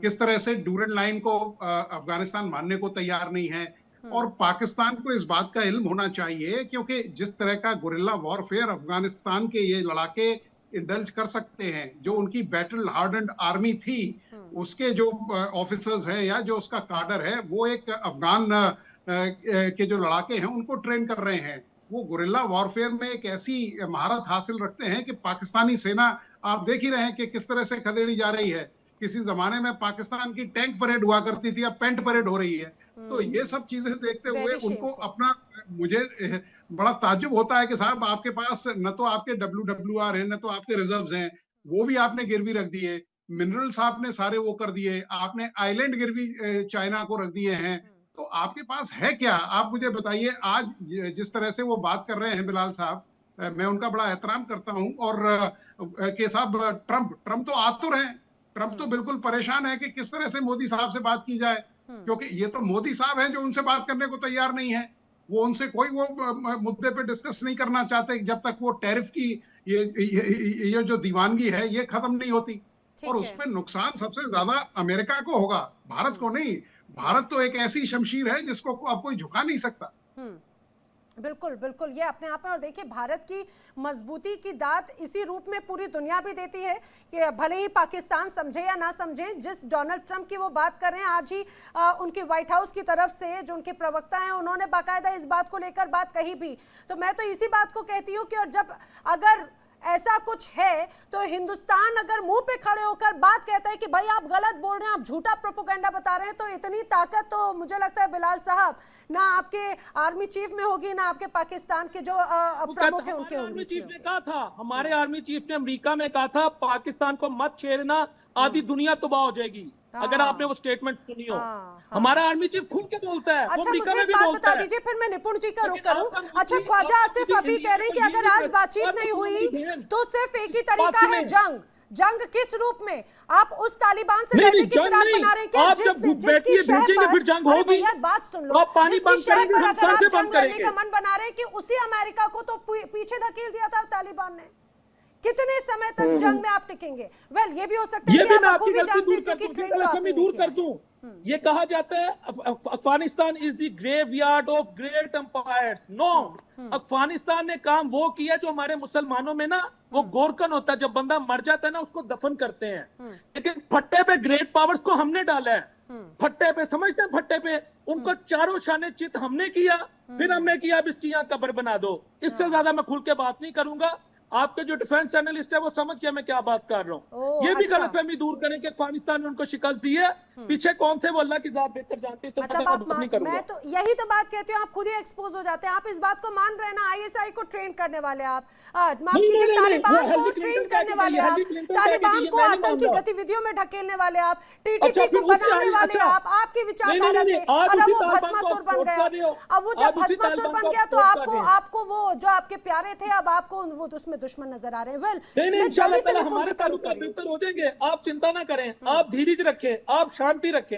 किस तरह से डूरन लाइन को अफगानिस्तान मानने को तैयार नहीं है। और पाकिस्तान को इस बात का इल्म होना चाहिए, क्योंकि जिस तरह का गुरिल्ला वॉरफेयर अफगानिस्तान के ये लड़ाके इंडल्ज कर सकते हैं, जो उनकी बैटल हार्डन्ड आर्मी थी, उसके जो ऑफिसर्स हैं या जो उसका काडर है, वो एक अफगान के जो लड़ाके हैं उनको ट्रेन कर रहे हैं। वो गुरिल्ला वॉरफेयर में एक ऐसी महारत हासिल रखते हैं कि पाकिस्तानी सेना, आप देख ही रहे हैं कि किस तरह से खदेड़ी जा रही है। किसी जमाने में पाकिस्तान की टैंक परेड हुआ करती थी, अब पेंट परेड हो रही है। तो ये सब चीजें देखते हुए उनको अपना, मुझे बड़ा ताज्जुब होता है कि साहब आपके पास न तो आपके WWR है, न तो आपके रिजर्व्स हैं, वो भी आपने गिरवी रख दिए। मिनरल्स आपने सारे वो कर दिए, आपने आइलैंड गिरवी चाइना को रख दिए हैं। तो आपके पास है क्या? आप मुझे बताइए। आज जिस तरह से वो बात कर रहे हैं बिलाल साहब, मैं उनका बड़ा एहतराम करता हूं। और के साहब ट्रम्प तो आतुर हैं, ट्रम्प तो बिल्कुल परेशान है कि किस तरह से मोदी साहब से बात की जाए, क्योंकि ये तो मोदी साहब हैं जो उनसे बात करने को तैयार नहीं है। वो उनसे कोई वो मुद्दे पे डिस्कस नहीं करना चाहते जब तक वो टैरिफ की ये जो दीवानगी है ये खत्म नहीं होती। और उसमें नुकसान सबसे ज्यादा अमेरिका को होगा, भारत को नहीं। भारत तो एक ऐसी शमशीर है जिसको अब कोई झुका नहीं सकता। बिल्कुल बिल्कुल, ये अपने आप में। और देखिए, भारत की मजबूती की दाद इसी रूप में पूरी दुनिया भी देती है कि भले ही पाकिस्तान समझे या ना समझे, जिस डोनाल्ड ट्रंप की वो बात कर रहे हैं, आज ही उनके व्हाइट हाउस की तरफ से जो उनके प्रवक्ता हैं उन्होंने बाकायदा इस बात को लेकर बात कही भी। तो मैं तो इसी बात को कहती हूँ कि और जब अगर ऐसा कुछ है तो हिंदुस्तान अगर मुंह पे खड़े होकर बात कहता है कि भाई आप गलत बोल रहे हैं, आप झूठा प्रोपेगेंडा बता रहे हैं, तो इतनी ताकत तो मुझे लगता है बिलाल साहब ना आपके आर्मी चीफ में होगी, ना आपके पाकिस्तान के जो प्रमुख हैं उनके आर्मी चीफ ने कहा था, हमारे आर्मी चीफ ने अमेरिका में कहा था पाकिस्तान को मत छेड़ना, आधी दुनिया तबाह हो जाएगी। अगर आपने वो स्टेटमेंट सुनी हो, हमारा आर्मी चीफ खुल के बोलता है। अच्छा, मुझे एक बात बता दीजिए, फिर मैं निपुण जी का रुख करूं। अच्छा, ख्वाजा आसिफ अभी कह रहे हैं कि अगर आज बातचीत नहीं हुई तो सिर्फ एक ही तरीका है, जंग किस रूप में? आप उस तालिबान से लड़ने की फिराक बना रहे हैं क्या? जिसकी शहर पर, भैया बात सुन लो, जिसकी शहर पर अगर आप जंग लड़ने का मन बना रहे हैं कि उसी अमेरिका को तो पीछे धकेल दिया था तालिबान ने, कितने समय तक जंग में आप टिकेंगे? वेल, ये भी हो सकता है कि आप खूब भी जानते हैं कि ट्रेन तो आपने दूर कर दूं। ये कहा जाता है Afghanistan is the graveyard of great empires. No, Afghanistan ने काम वो किया जो हमारे मुसलमानों में ना वो गोरकन होता है, जब बंदा मर जाता है ना उसको दफन करते हैं, लेकिन फट्टे पे ग्रेट पावर्स को हमने डाला है। फट्टे पे, समझते हैं फट्टे पे, उनको चारों शाने चित हमने किया, फिर हमने किया अब इसकी यहाँ कब्र बना दो। इससे ज्यादा मैं खुल के बात नहीं करूंगा। आपके जो डिफेंस एनालिस्ट है वो समझ गया मैं क्या बात कर रहा हूँ। ये भी गलतफहमी दूर करें कि अफगानिस्तान ने उनको शिकस्त दी है। पीछे कौन थे वो अल्लाह की जात बेहतर जानती है, तो मतलब आप नहीं करूंगा। मैं तो यही तो बात कहती हूँ, आप खुद ही एक्सपोज हो जाते हैं। आप इस बात को मान रहे हैं ना, आईएसआई को ट्रेन करने वाले आप, माफ कीजिए तालिबान को ट्रेन करने वाले आप, तालिबान को आतंकी गतिविधियों में ढकेलने वाले आप, टीटीपी को बनाने वाले आप, आपकी विचारधारा से। और अब वो भस्मासुर बन गया, अब वो जब भस्मासुर बन गया तो आपको वो जो आपके प्यारे थे अब आपको वो उसमें दुश्मन नजर आ रहे हैं। वेल मैं जल्दी से निपुण जी करूं, बेहतर हो जाएंगे, आप चिंता ना करें, आप धीरज रखें, आप शांति रखें।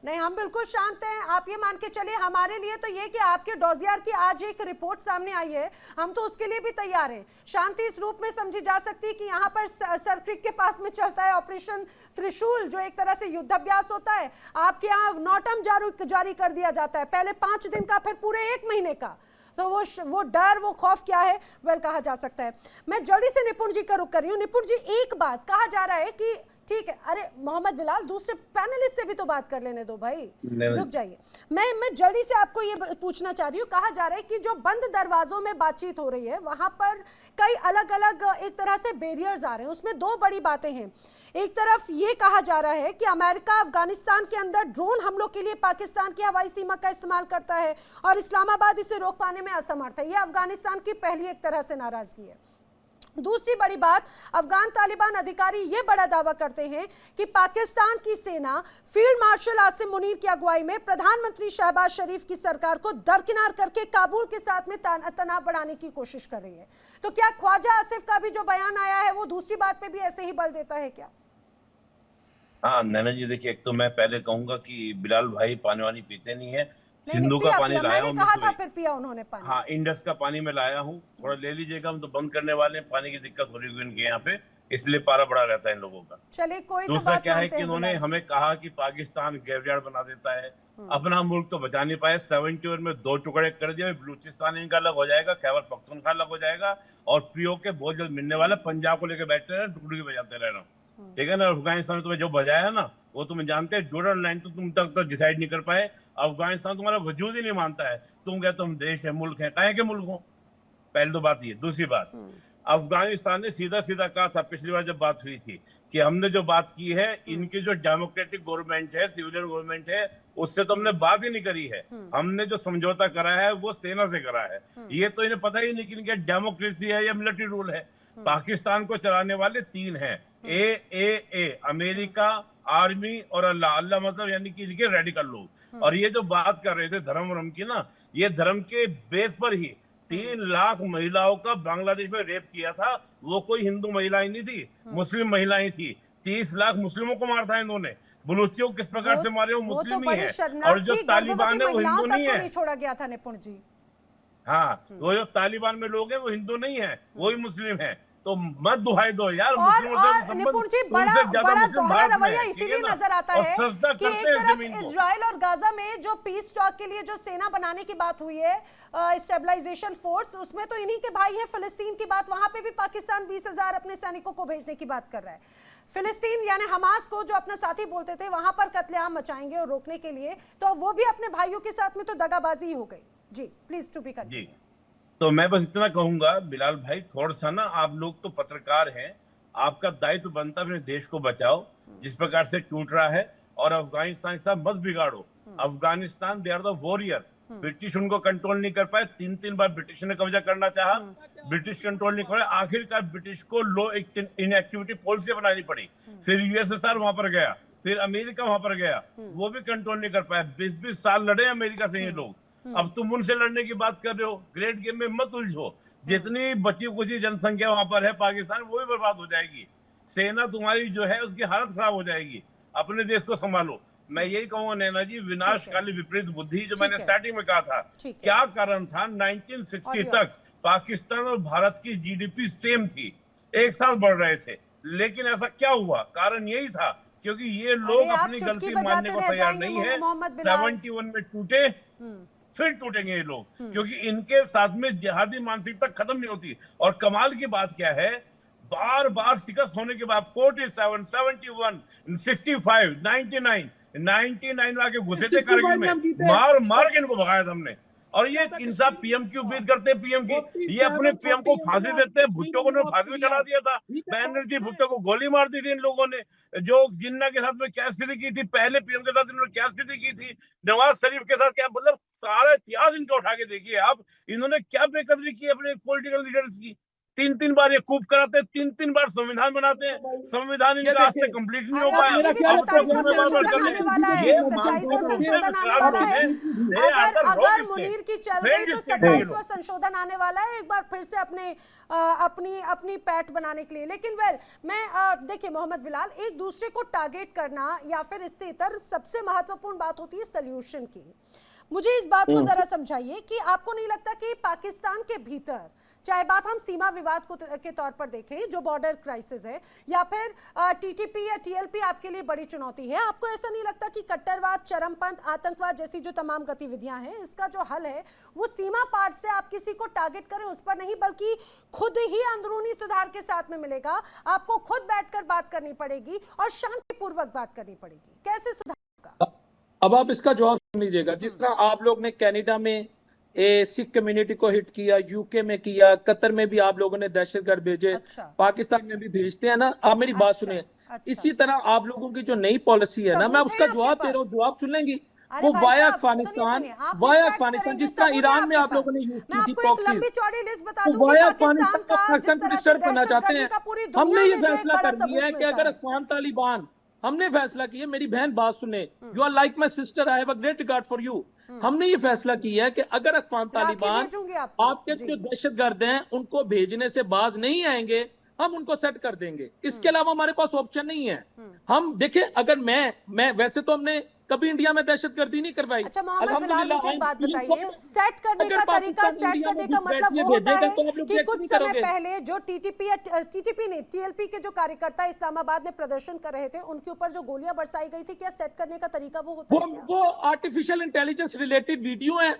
नहीं, हम बिल्कुल शांत हैं। आप ये मान के चलिए हमारे लिए तो ये कि आपके डोजियर की आज एक रिपोर्ट सामने आई है, हम तो उसके लिए भी तैयार हैं। शांति इस रूप में समझी जा सकती है कि यहाँ पर सर क्रिक के पास में चलता है ऑपरेशन त्रिशूल, जो एक तरह से युद्धाभ्यास होता है। आपके यहाँ नोटम जारी कर दिया जाता है, पहले 5 दिन का, फिर पूरे 1 महीने का। तो वो डर, वो खौफ क्या है, वेल कहा जा सकता है। मैं जल्दी से निपुण जी का रुख कर रही हूँ। निपुण जी, एक बात कहा जा रहा है कि ठीक है, अरे मोहम्मद बिलाल दूसरे पैनलिस्ट से भी तो बात कर लेने दो भाई, रुक जाइए। मैं जल्दी से आपको ये पूछना चाह रही हूँ, कहा जा रहा है कि जो बंद दरवाजों में बातचीत हो रही है वहां पर कई अलग अलग एक तरह से बैरियर्स आ रहे हैं। उसमें 2 बड़ी बातें हैं। एक तरफ ये कहा जा रहा है कि अमेरिका अफगानिस्तान के अंदर ड्रोन हमलों के लिए पाकिस्तान की हवाई सीमा का इस्तेमाल करता है और इस्लामाबाद इसे रोक पाने में असमर्थ है। ये अफगानिस्तान की पहली एक तरह से नाराजगी है। दूसरी बड़ी बात, अफगान तालिबान अधिकारी ये बड़ा दावा करते हैं कि पाकिस्तान की सेना फील्ड मार्शल आसिम मुनीर की अगुवाई में प्रधानमंत्री शहबाज शरीफ की सरकार को दरकिनार करके काबुल के साथ में तनाव बढ़ाने की कोशिश कर रही है। तो क्या ख्वाजा आसिफ का भी जो बयान आया है वो दूसरी बात पे भी ऐसे ही बल देता है क्या? हाँ नैना जी, देखिए, एक तो मैं पहले कहूंगा कि बिलाल भाई पानी वानी पीते नहीं है। सिंधु का पानी लाया हूँ, कहा था, फिर पिया उन्होंने पानी। हाँ, इंडस का पानी मैं लाया हूँ, थोड़ा ले लीजिएगा। हम तो बंद करने वाले हैं, पानी की दिक्कत हो रही है इनके यहाँ पे, इसलिए पारा बड़ा रहता है इन लोगों का। चलिए, कोई दूसरा क्या है कि इन्होंने हमें कहा कि पाकिस्तान ग्रेवयार्ड बना देता है, अपना मुल्क तो बचा नहीं पाए। 71 में 2 टुकड़े कर दिए, बलूचिस्तान इनका अलग हो जाएगा, खैबर पख्तूनख्वा अलग हो जाएगा, और पीओके बहुत जल्द मिलने वाला। पंजाब को लेकर बैठे रहे, टुकड़ी बजाते रह रहा हूँ, ठीक है ना। अफगानिस्तान में तुम्हें जो बजाया ना, वो तुम जानते हैं, डोडर लाइन तो तुम तक तो डिसाइड नहीं कर पाए। अफगानिस्तान तुम्हारा वजूद ही नहीं मानता है। तुम कहते तुम देश है, मुल्क है, काहे के मुल्क हो? पहली तो बात ये। दूसरी बात, अफगानिस्तान ने सीधा सीधा कहा था पिछली बार जब बात हुई थी कि हमने जो बात की है, इनकी जो डेमोक्रेटिक गवर्नमेंट है, सिविलियन गवर्नमेंट है, उससे तो हमने बात ही नहीं करी है। हमने जो समझौता करा है वो सेना से करा है। ये तो इन्हें पता ही नहीं कि इनकी डेमोक्रेसी है या मिलिट्री रूल है। पाकिस्तान को चलाने वाले 3 हैं, ए अमेरिका, आर्मी और अल्लाह मतलब यानी कि इनके रेडिकल लोग। और ये जो बात कर रहे थे धर्म की ना, ये धर्म के बेस पर ही 3 लाख महिलाओं का बांग्लादेश में रेप किया था। वो कोई हिंदू महिलाएं नहीं थी, मुस्लिम महिलाएं थी। 30 लाख मुस्लिमों को मारा था इन्होंने। बलूचियों को किस प्रकार से मारे, वो मुस्लिम ही है। और जो तालिबान है वो हिंदू नहीं है, छोड़ा गया था निपुण जी। हाँ, वो जो तालिबान में लोग हैं वो हिंदू नहीं है, वो ही मुस्लिम है। तो मत दुहाई दो यार, मुस्लिमों से निपुण जी, बड़ा दोहरा रवैया इसीलिए नजर आता है कि एक तरफ इजराइल और गाजा में जो पीस टॉक के लिए जो सेना बनाने की बात हुई है, स्टेबलाइजेशन फोर्स, उसमें तो इन्हीं के भाई है फिलिस्तीन की बात। वहां पे भी पाकिस्तान 20,000 अपने सैनिकों को भेजने की बात कर रहा है। फिलिस्तीन यानी हमास को जो अपना साथी बोलते थे, वहां पर कत्लेआम मचाएंगे और रोकने के लिए, तो वो भी अपने भाइयों के साथ में तो दगाबाजी हो गई। जी प्लीज टू बी कंटिन्यू। तो मैं बस इतना कहूंगा बिलाल भाई, थोड़ा सा ना, आप लोग तो पत्रकार हैं, आपका दायित्व बनता है अपने देश को बचाओ, जिस प्रकार से टूट रहा है। और अफगानिस्तान के साथ मत बिगाड़ो। Afghanistan they are the warrior. British उनको कंट्रोल नहीं कर पाए, 3 बार ब्रिटिश ने कब्जा करना चाहा, ब्रिटिश कंट्रोल नहीं कर पाए। आखिरकार ब्रिटिश को लो इनएक्टिविटी पॉलिसी बनानी पड़ी। फिर यूएसएसआर वहां पर गया, फिर अमेरिका वहां पर गया, वो भी कंट्रोल नहीं कर पाया। 20-20 साल लड़े अमेरिका से ये लोग। अब तुम उनसे लड़ने की बात कर रहे हो, ग्रेट गेम में मत उलझो। जितनी बची कुची जनसंख्या वहां पर है पाकिस्तान, वो भी बर्बाद हो जाएगी। सेना तुम्हारी जो है उसकी हालत खराब हो जाएगी। अपने देश को संभालो। मैं यही कहूंगा नैना जी, विनाशकाली विपरीत बुद्धि, जो मैंने स्टार्टिंग में कहा था, क्या कारण था 1960 तक पाकिस्तान और भारत की जीडीपी सेम थी, एक साथ बढ़ रहे थे। लेकिन ऐसा क्या हुआ? कारण यही था क्योंकि ये लोग अपनी गलती मानने को तैयार नहीं है। 71 में टूटे, फिर टूटेंगे ये लोग, क्योंकि इनके साथ में जिहादी मानसिकता खत्म नहीं होती। और कमाल की बात क्या है, बार बार शिकस्त होने के बाद 47, 71, 65, 99 में आके घुसे थे कारगिल में, मार के इनको भगाया था हमने। और ये इंसाफ पीएम की उम्मीद करते हैं, पीएम की। ये अपने पीएम को फांसी देते हैं। भुट्टो को फांसी में चढ़ा दिया था, बैनर्जी भुट्टो को गोली मार दी थी इन लोगों ने। जो जिन्ना के साथ में क्या स्थिति की थी, पहले पीएम के साथ इन्होंने क्या स्थिति की थी, नवाज शरीफ के साथ क्या, मतलब सारा इतिहास इनका उठा के देखिए आप। इन्होंने क्या बेकदरी की अपने पॉलिटिकल लीडर्स की। 3-3 बार ये कूप कराते हैं, 3-3 बार संविधान बनाते हैं, संविधान इनका आज तक कंप्लीट नहीं हो पाया। अब तो उन्होंने बार-बार कर लिया। ये मानसून संशोधन आने वाला है। अगर मुनीर की चल गई तो 27वां संशोधन आने वाला है, एक बार फिर से अपनी पैठ बनाने के लिए। लेकिन मैं देखिए मोहम्मद बिलाल, एक दूसरे को टारगेट करना या फिर इससे इतर सबसे महत्वपूर्ण बात होती है सॉल्यूशन की। मुझे इस बात को जरा समझाइए कि आपको नहीं लगता कि पाकिस्तान के भीतर, चाहे बात हम सीमा विवाद को के तौर पर देखें जो बॉर्डर क्राइसिस है, या फिर टीटीपी या टीएलपी आपके लिए बड़ी चुनौती है, आपको ऐसा नहीं लगता कि कट्टरवाद, चरमपंथ, आतंकवाद जैसी जो तमाम गतिविधियां हैं, इसका जो हल है वो सीमा पार से आप किसी को टारगेट करें उस पर नहीं, बल्कि खुद ही अंदरूनी सुधार के साथ में मिलेगा? आपको खुद बैठकर बात करनी पड़ेगी और शांतिपूर्वक बात करनी पड़ेगी। कैसे सुधार होगा? अब आप इसका जवाब सुन लीजिएगा। जिस तरह आप लोग ने कनाडा में सिख कम्युनिटी को हिट किया, यूके में किया, कतर में भी आप लोगों ने दहशतगर्द भेजे, अच्छा। पाकिस्तान में भी भेजते हैं ना। आप मेरी बात सुनिए। इसी तरह आप लोगों की जो नई पॉलिसी है ना, मैं उसका जवाब दे रहा हूँ, जवाब सुन लेंगी। वो वाया अफगानिस्तान, जिसका ईरान में आप लोगों ने यूज की थी प्रॉक्सी, वाया अफगानिस्तान को डिस्टर्ब करना चाहते हैं। हमने ये फैसला कर दिया है कि अगर अफगान तालिबान, हमने फैसला किया, मेरी बहन बात सुने, you are like my sister, I have a great regard for you. हमने ये फैसला किया है कि अगर अफगान तालिबान आपके जो दहशतगर्द हैं उनको भेजने से बाज नहीं आएंगे, हम उनको सेट कर देंगे। इसके अलावा हमारे पास ऑप्शन नहीं है। हम देखें, अगर मैं वैसे तो हमने कभी इंडिया में दहशतगर्दी नहीं करवाई। अच्छा मोहम्मद बिलाल, मुझे एक बात बताइए, सेट करने का तरीका, सेट करने का मतलब वो होता है कि कुछ समय पहले जो टीटीपी नहीं टीएलपी के जो कार्यकर्ता इस्लामाबाद में प्रदर्शन कर रहे थे, उनके ऊपर जो गोलियां बरसाई गई थी, क्या सेट करने का तरीका वो होता है? वो आर्टिफिशियल इंटेलिजेंस रिलेटेड वीडियो है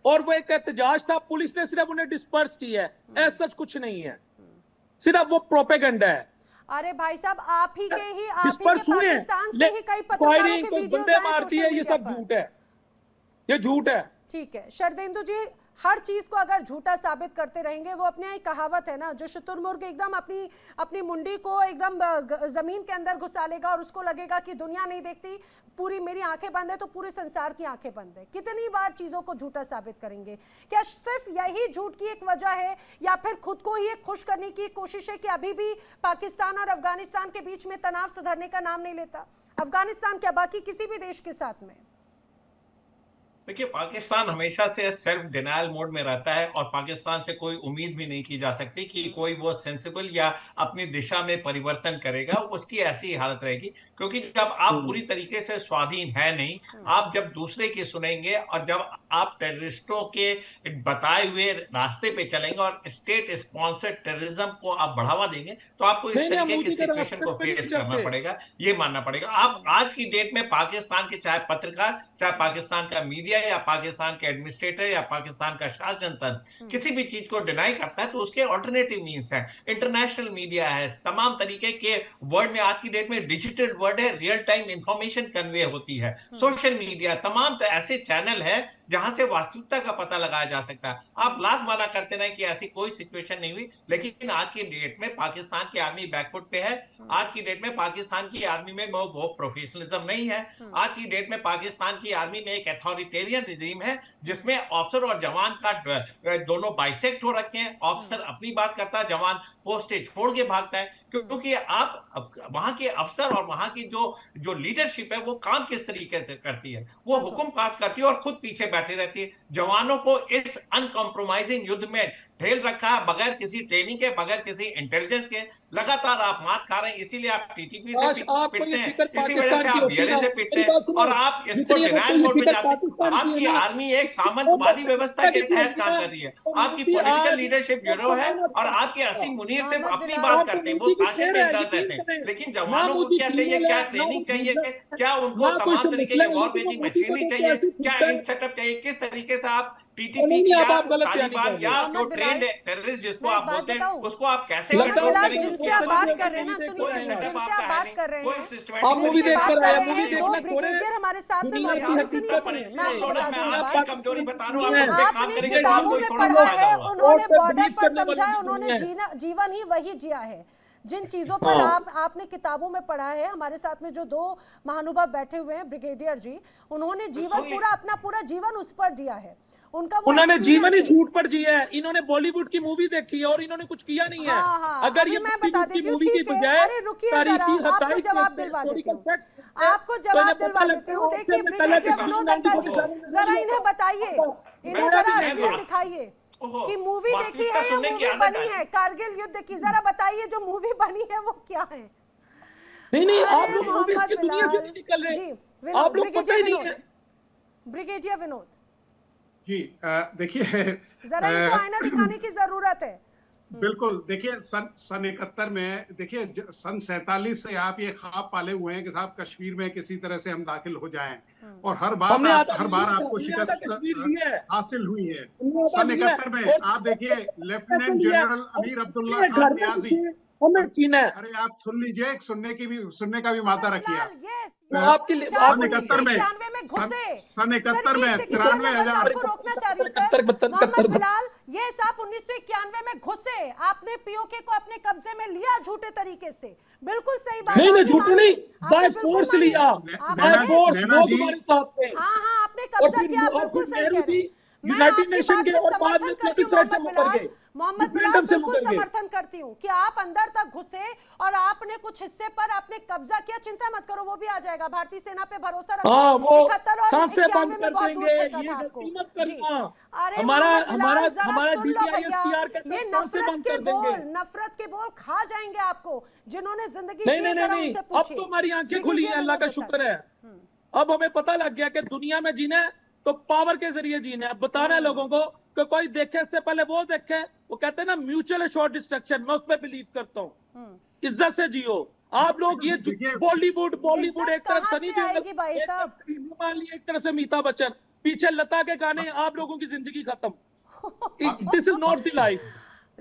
और वो एक एहतजाज था, पुलिस ने सिर्फ उन्हें डिस्पर्स किया है, ऐसा कुछ नहीं है, सिर्फ वो प्रोपेगेंडा है। अरे भाई साहब, आप ही के पाकिस्तान से ही कई पत्रकारों के वीडियोस आए मारती है, ये सब झूठ है, ये झूठ है। ठीक है शरदेंदु जी, हर चीज को अगर झूठा साबित करते रहेंगे, वो अपने एक कहावत है ना, जो शुतुरमुर्ग एकदम अपनी मुंडी को एकदम जमीन के अंदर घुसा लेगा और उसको लगेगा कि दुनिया नहीं देखती, पूरी मेरी आंखें बंद है तो पूरे संसार की आंखें बंद है। कितनी बार चीजों को झूठा साबित करेंगे? क्या सिर्फ यही झूठ की एक वजह है, या फिर खुद को ही एक खुश करने की कोशिश है कि अभी भी पाकिस्तान और अफगानिस्तान के बीच में तनाव सुधरने का नाम नहीं लेता? अफगानिस्तान क्या, बाकी किसी भी देश के साथ में? देखिए, पाकिस्तान हमेशा से सेल्फ डिनायल मोड में रहता है और पाकिस्तान से कोई उम्मीद भी नहीं की जा सकती कि कोई वो सेंसिबल या अपनी दिशा में परिवर्तन करेगा। उसकी ऐसी हालत रहेगी, क्योंकि जब आप पूरी तरीके से स्वाधीन है नहीं, आप जब दूसरे की सुनेंगे और जब आप टेररिस्टों के बताए हुए रास्ते पे चलेंगे और स्टेट स्पॉन्सर्ड टेररिज्म को आप बढ़ावा देंगे, तो आपको इस तरीके की सिचुएशन को फेस करना पड़ेगा, ये मानना पड़ेगा। आप आज की डेट में पाकिस्तान के चाहे पत्रकार, चाहे पाकिस्तान का मीडिया या पाकिस्तान के एडमिनिस्ट्रेटर या पाकिस्तान का शासन तंत्र किसी भी चीज को डिनाई करता है, तो उसके ऑल्टरनेटिव मींस है, इंटरनेशनल मीडिया है, तमाम तरीके के वर्ड में आज की डेट में डिजिटल वर्ड है, रियल टाइम इंफॉर्मेशन कन्वे होती है, सोशल मीडिया, तमाम ऐसे चैनल है जहां से वास्तविकता का पता लगाया जा सकता है। आप लाख माना करते रहे कि ऐसी कोई सिचुएशन नहीं हुई, लेकिन आज की डेट में पाकिस्तान की आर्मी बैकफुट पे है। आज की डेट में पाकिस्तान की आर्मी में वो प्रोफेशनलिज्म नहीं है। आज की डेट में पाकिस्तान की आर्मी में एक अथॉरिटेरियन रिजीम है, जिसमें ऑफिसर और जवान का दोनों बाइसेक्ट हो रखे हैं। ऑफिसर अपनी बात करता है, जवान पोस्टें छोड़ के भागता है, क्योंकि आप वहां के अफसर और वहां की जो लीडरशिप है वो काम किस तरीके से करती है, वो हुक्म पास करती है और खुद पीछे बैठी रहती है। जवानों को इस अनकॉम्प्रोमाइजिंग युद्ध में ढेल रखा है, बगैर किसी ट्रेनिंग के, बगैर किसी इंटेलिजेंस के। लगातार आप मार खा रहे हैं, इसीलिए आप टीटीपी से पिटते हैं, इसी वजह से आप बीएलए से पिटते हैं और आप इसको डिनायल मोड में जाते हैं। आपकी आर्मी एक सामंतवादी व्यवस्था के तहत काम कर रही है, आपकी पॉलिटिकल लीडरशिप ब्यूरो है और आपके असीम मुनीर सिर्फ अपनी बात करते हैं, वो शासन में इंटरेस्ट रहते हैं। लेकिन जवानों को क्या चाहिए, क्या ट्रेनिंग चाहिए, क्या उनको तमाम तरीके की वॉर मेकिंग मशीनरी चाहिए, क्या एंड सेटअप चाहिए, किस तरीके से आप टीटीपी नहीं, की अब या आप गलत बयानी तालिबान कर रहे या हैं। जो मोहम्मद ट्रेंड बिलाल, टेररिस्ट जिसको मैं आप एक बात बोलते हैं बताऊं? उसको आप कैसे मोहम्मद कंट्रोल बिलाल, करेंगे? जिनसे उसकी आप बात आबादी कर रहे हैं में ना, कोई सुनिए सुनिए, सेटअप जिनसे आपका आप है बात नहीं, कर रहे कोई हैं, सिस्टमैटिक आप मूवी जिनसे देख बात कर कर आए, रहे मूवी हैं, दो देखना छोड़े, ब्रिगेडियर हमारे साथ में दुनिया मौजूद की हैं। हकीकत सुनिए, मैं समझिए। आपको बता मैं दूं एक आपकी बात। कमजोरी बता रहा हूँ, ये आप उस पे काम आपने करेंगे तो किताबों आपको में थोड़ा पढ़ा फायदा है, होगा। उन्होंने और पे बॉर्डर बिलीव पर करने वाली समझा है, भी उन्होंने दुनिया है। जीवन ही वही जिया है जिन चीजों पर हाँ। आपने किताबों में पढ़ा है। हमारे साथ में जो दो महानुभाव बैठे हुए हैं, ब्रिगेडियर जी, उन्होंने जीवन सुनिए। पूरा अपना पूरा जीवन उस पर जिया है, उनका वो उन्होंने जीवन ही एक्सपीरियंस है। झूठ पर जिया है। इन्होंने बॉलीवुड की मूवी देखी है और इन्होंने कुछ किया नहीं है। हाँ हाँ, अगर अभी ये मैं बता बॉलीवुड की देती हूँ, मूवी की ठीक है। बजाय अरे रुकिए जरा, तारीखी आपको हकाइक जवाब देखते, दिलवा देती हिस्टोरिकल हूँ, फैक्ट्स देखते, आपको तो जवाब इन्हें दिलवा पता देती लगता है हूँ। ऑप्शन देखिए में पहले से ब्रिगेडियर विनोद दत्ता जी, जरा इन्हें बताइए, इन्हें मैं जरा भी असलियत दिखाइए ओहो, कि मूवी देखी वास्तविकता है या सुनने की मूवी आदत बनी है। है। कारगिल युद्ध की जरा बताइए, जो मूवी बनी है वो क्या है। नहीं नहीं, आप अरे लोग मूवीज मोहम्मद की दुनिया से बिलाल नहीं निकल रहे। जी, आप विनोद, लोग पता ब्रिगेडियर ही नहीं विनोद, है। ब्रिगेडियर विनोद, जी देखिए जरा इनको आईना दिखाने की जरूरत है। बिल्कुल। देखिए सन 71 में, देखिए सन 47 से आप ये ख्वाब पाले हुए हैं कि साहब कश्मीर में किसी तरह से हम दाखिल हो जाएं, और हर बार हमने आधा आपको हमने आधा शिकस्त कश्मीर लिया है, हासिल हुई है। हमने आधा सन लिया है। 71 में और आप देखिए लेफ्टिनेंट लिया है। जनरल अमीर अब्दुल्ला ये खान घर में नियाजी, घुसे, हमें छीना है। अरे आप सुन लीजिए, सुनने का भी मादा रखिए। यस, वो आपके लिए आप आपके 1991 में घुसे। सन 71 में सर, एक सेकंड, मैं बस 93,000 आपको रोकना चाह रही हूँ सर। 71 मोहम्मद बिलाल, ये आप 1991 में घुसे, आपने पीओके को अपने कब्जे में लिया झूठे तरीके से, बिल्कुल सही बात। नहीं नहीं, आपने झूठे मानी, नहीं, आपने बाय बिल्कुल फोर्स मानी। लिया, आपने बाय फोर्स नैना लोग जी, हमारे साथ थे। हाँ हाँ, आपने और कब्जा फिर किया, बिल्कुल सही नेहरू कह रहे जी हैं। मैं यूनाइटेड आपकी नेशन बात के पे और बाद समर्थन में करती हूँ प्लेटिसाइड मोहम्मद से मुकर बिलाल, गए, मोहम्मद बिलाल रिफरेंडम से बिल्कुल मुकर गए। समर्थन करती हूँ कि आप अंदर तक घुसे और आपने कुछ हिस्से पर आपने कब्जा किया। चिंता मत करो, वो भी आ जाएगा। भारतीय सेना पे भरोसा रखो। हाँ, वो 71 और सांसें 91 बंद में कर बहुत दूर देंगे, फेंका ये था आपको। गलती मत जी, करना। अरे हमारा मोहम्मद बिलाल, हमारा जरा हमारा सुन लो DPIS भैया, PR के ये साथ सांसें नफरत बंद के कर देंगे। बोल, नफरत के बोल खा जाएंगे आपको। जिन्होंने जिंदगी नहीं जी नहीं जरा नहीं, उनसे अब पूछिए। तो हमारी आंखें खुली ब्रिगेडियर हैं, अल्लाह का विनोद दत्ता शुक्र है। अब हमें पता लग गया कि दुनिया में जीना है तो पावर के जरिए जीना है। बताना है लोगों को कि कोई देखे इससे पहले वो देखे। वो कहते हैं ना म्यूचुअल एश्योर्ड डिस्ट्रक्शन, मैं उस पर बिलीव करता हूँ। इज्जत से जियो। आप लोग ये देखिए, बॉलीवुड इज्जत एक तरफ कहाँ सनी से देओल, आएगी भाई एक साहब? तरफ रीनू माली, एक तरफ से अमिताभ बच्चन, पीछे लता के गाने, आप लोगों की जिंदगी खत्म। This is not the life.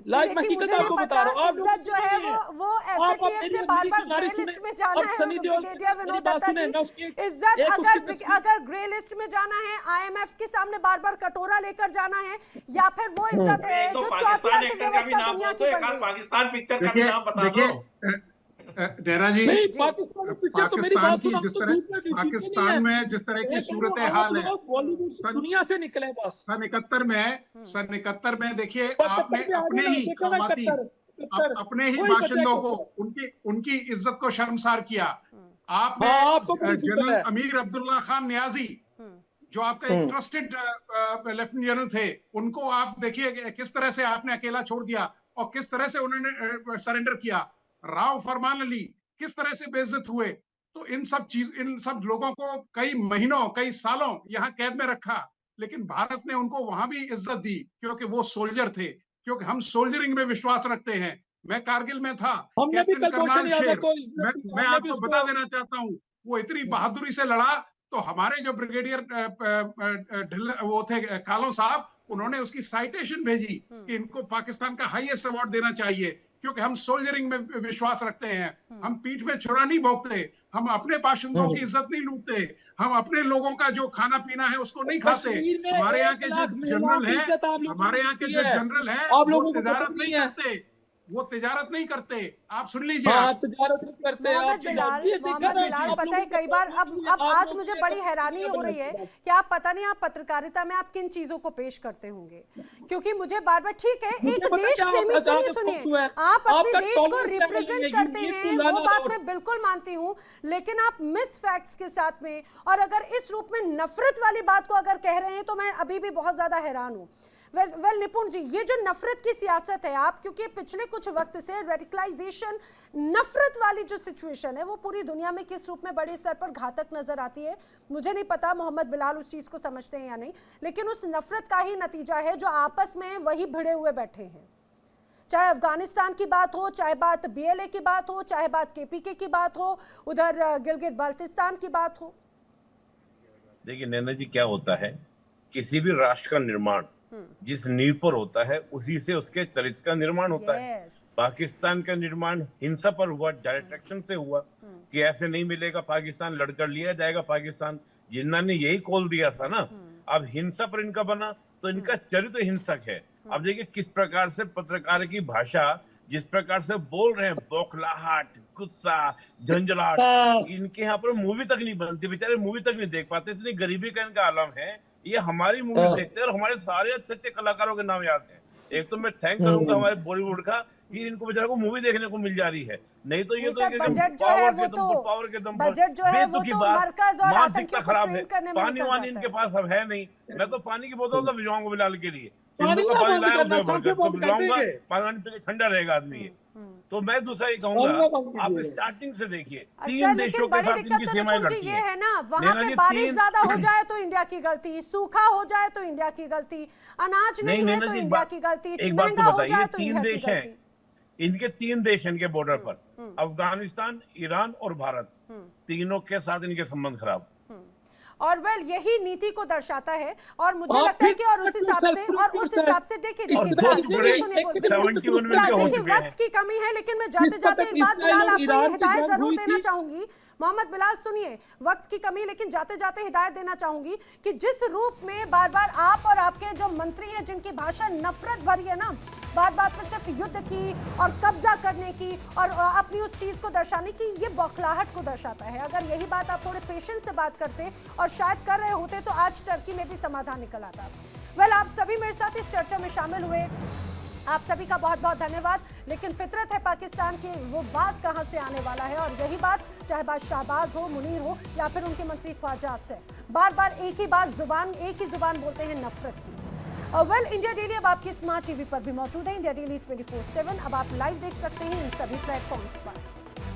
Life मैं लेकिन हकीकत मुझे नहीं आपको पता, बता रहा हूँ। आप लोग इज्जत जो है वो एफएटीएफ से बार बार ग्रे लिस्ट में जाना है। ब्रिगेडियर विनोद दत्ता जी, इज्जत अगर ग्रे लिस्ट में जाना है, आईएमएफ के सामने बार बार कटोरा लेकर जाना है, या फिर वो इज्जत है तो जो चौथी पाकिस्तान एक्टर का भी अर्थव्यवस्था नाम दुनिया बोल दो, की एक बन आध रही है। पाकिस्तान पिक्चर का भी नाम बता दो। नैना जी, पाकिस्तान पिक्चर तो मेरी पाकिस्तान बात की सुनो, जिस तो तरह झूठ में जीती नहीं है। पाकिस्तान में जिस तरह की सूरत हाल है, बॉलीवुड दुनिया से निकले बस। सन 71 में देखिए आपने अपने ही खवातीन, अपने ही बाशिंदों को, उनकी इज्जत को शर्मसार किया। आपने आपको बड़ी शुक्र जनरल है। अमीर अब्दुल्ला खान नियाजी, जो आपका एक ट्रस्टेड लेफ्टिनेंट जनरल थे, उनको आप देखिए किस तरह से आपने अकेला छोड़ दिया और किस तरह से उन्होंने सरेंडर किया। राव फरमान अली किस तरह से बेइज्जत हुए। तो इन सब लोगों को कई महीनों, कई सालों यहाँ कैद में रखा, लेकिन भारत ने उनको वहां भी इज्जत दी क्योंकि वो सोल्जर थे, क्योंकि हम सोल्जरिंग में विश्वास रखते हैं। मैं कारगिल में था, हमने भी कैप्टन करनाल करनाल यादव शेर, को मैं आपको बता देना चाहता हूँ, वो इतनी बहादुरी से लड़ा। तो हमारे जो ब्रिगेडियर वो थे कालों साहब, उन्होंने उसकी साइटेशन भेजी कि इनको पाकिस्तान का हाईएस्ट अवार्ड देना चाहिए, क्योंकि हम सोल्जरिंग में विश्वास रखते हैं। हम पीठ में छुरा नहीं भोंकते, हम अपने बाशिंदों की इज्जत नहीं लूटते, हम अपने लोगों का जो खाना पीना है उसको नहीं खाते। हमारे यहाँ के जो जनरल है, आप वो लोगों को तिजारत नहीं है। करते, वो तिजारत नहीं करते। आप सुन लीजिए। हाँ, तिजारत नहीं करते। मोहम्मद बिलाल, पता है कई बार अब आज मुझे बड़ी हैरानी हो रही है कि आप पता नहीं आप पत्रकारिता में आप किन चीजों को पेश करते होंगे, क्योंकि मुझे बार बार, ठीक है एक देश प्रेमी, सुनिए, आप अपने देश को रिप्रेजेंट करते हैं, वो बात मैं बिल्कुल मानती हूँ, लेकिन आप मिस फैक्ट्स के साथ में और अगर इस रूप में नफरत वाली बात को अगर कह रहे हैं तो मैं अभी भी बहुत ज्यादा हैरान हूँ। वेल निपुण जी, ये जो नफरत की सियासत है आप, क्योंकि पिछले कुछ वक्त से रेडिकलाइजेशन, नफरत वाली जो सिचुएशन है वो पूरी दुनिया में किस रूप में बड़े स्तर पर घातक नजर आती है, मुझे नहीं पता मोहम्मद बिलाल उस चीज को समझते हैं या नहीं, लेकिन उस नफरत का ही नतीजा है जो आपस में वही भिड़े हुए बैठे हैं। चाहे अफगानिस्तान की बात हो, चाहे बात BLA की बात हो, चाहे बात KPK की बात हो, उधर गिलगित बाल्टिस्तान की बात हो। देखिए नैना जी, क्या होता है किसी भी राष्ट्र का निर्माण जिस नींव पर होता है उसी से उसके चरित्र का निर्माण होता है। Yes. पाकिस्तान का निर्माण हिंसा पर हुआ, डायरेक्ट एक्शन से हुआ कि ऐसे नहीं मिलेगा पाकिस्तान, लड़कर लिया जाएगा पाकिस्तान। जिन्ना ने यही कॉल दिया था ना। अब हिंसा पर इनका बना तो इनका चरित्र हिंसक है। अब देखिए किस प्रकार से पत्रकार की भाषा, जिस प्रकार से बोल रहे हैं, बौखलाहट, गुस्सा, झंझलाहट, इनके यहाँ पर मूवी तक नहीं बनती, बेचारे मूवी तक नहीं देख पाते, इतनी गरीबी का इनका आलम है। ये हमारी मूवी देखते हैं और हमारे सारे अच्छे अच्छे कलाकारों के नाम याद हैं। एक तो मैं थैंक करूंगा हमारे बॉलीवुड का कि इनको बेचारों को मूवी देखने को मिल जा रही है, नहीं तो ये तो बजट जो है वो तो पावर के दम बजट जो है वो तो मरकज और मानसिकता आतंकियों को खराब है। ट्रेन करने में पानी निकल वानी जाता इनके है। पास अब है नहीं। मैं तो पानी की बोतल तो भिजवाऊंगा बिलाल के लिए, पानी सिंधु का का पानी बंद लाया करना, उसमें भरकर सबसे इसको बंद कर पिलवाऊंगा, देंगे। पानी पी के ठंडा रहेगा आदमी ये। तो मैं दूसरा ये कहूंगा, आप स्टार्टिंग से देखिए, अच्छा, 3 देशों के साथ इनकी सीमाएं निपुण जी लड़ती ये है हैं। ना, वहाँ पे जी, बारिश 3 ज्यादा हो जाए तो इंडिया की गलती, सूखा हो जाए तो इंडिया की गलती, अनाज नहीं है तो इंडिया की गलती, एक बात महंगा तो हो बताइए, जाए तो 3 इंडिया की देश हैं, गलती। इनके 3 देश हैं इनके बॉर्डर पर, अफगानिस्तान, ईरान और भारत, तीनों के साथ इनके संबंध खराब। और वेल यही नीति को दर्शाता है। और मुझे और लगता है फिर कि और उस हिसाब से देखिए और देखिए दो बिलाल, टुकड़े सुनिए, बोल- 71 में बिलाल, इनके हो देखिए चुके हैं। वक्त की कमी है, लेकिन मैं जाते जाते एक बात बिलाल आपको ये हिदायत जरूर देना चाहूंगी। मोहम्मद बिलाल सुनिए, वक्त की कमी, लेकिन जाते जाते हिदायत देना चाहूंगी कि जिस रूप में बार बार आप और आपके जो मंत्री हैं जिनकी भाषा नफरत भरी है ना, बात बात में सिर्फ युद्ध की और कब्जा करने की और अपनी उस चीज को दर्शाने की, ये बौखलाहट को दर्शाता है। अगर यही बात आप थोड़े पेशेंस से बात करते और शायद कर रहे होते तो आज टर्की में भी समाधान निकल आता। वेल, आप सभी मेरे साथ इस चर्चा में शामिल हुए, आप सभी का बहुत बहुत धन्यवाद। लेकिन फितरत है पाकिस्तान की, वो बाज कहां से आने वाला है, और यही बात चाहे बात शाहबाज हो, मुनीर हो या फिर उनके मंत्री ख्वाजा आसिफ, बार बार एक ही जुबान बोलते हैं, नफरत की। वेल, इंडिया डेली अब आपकी स्मार्ट टीवी पर भी मौजूद है। इंडिया डेली 24/7 अब आप लाइव देख सकते हैं इन सभी प्लेटफॉर्म्स पर।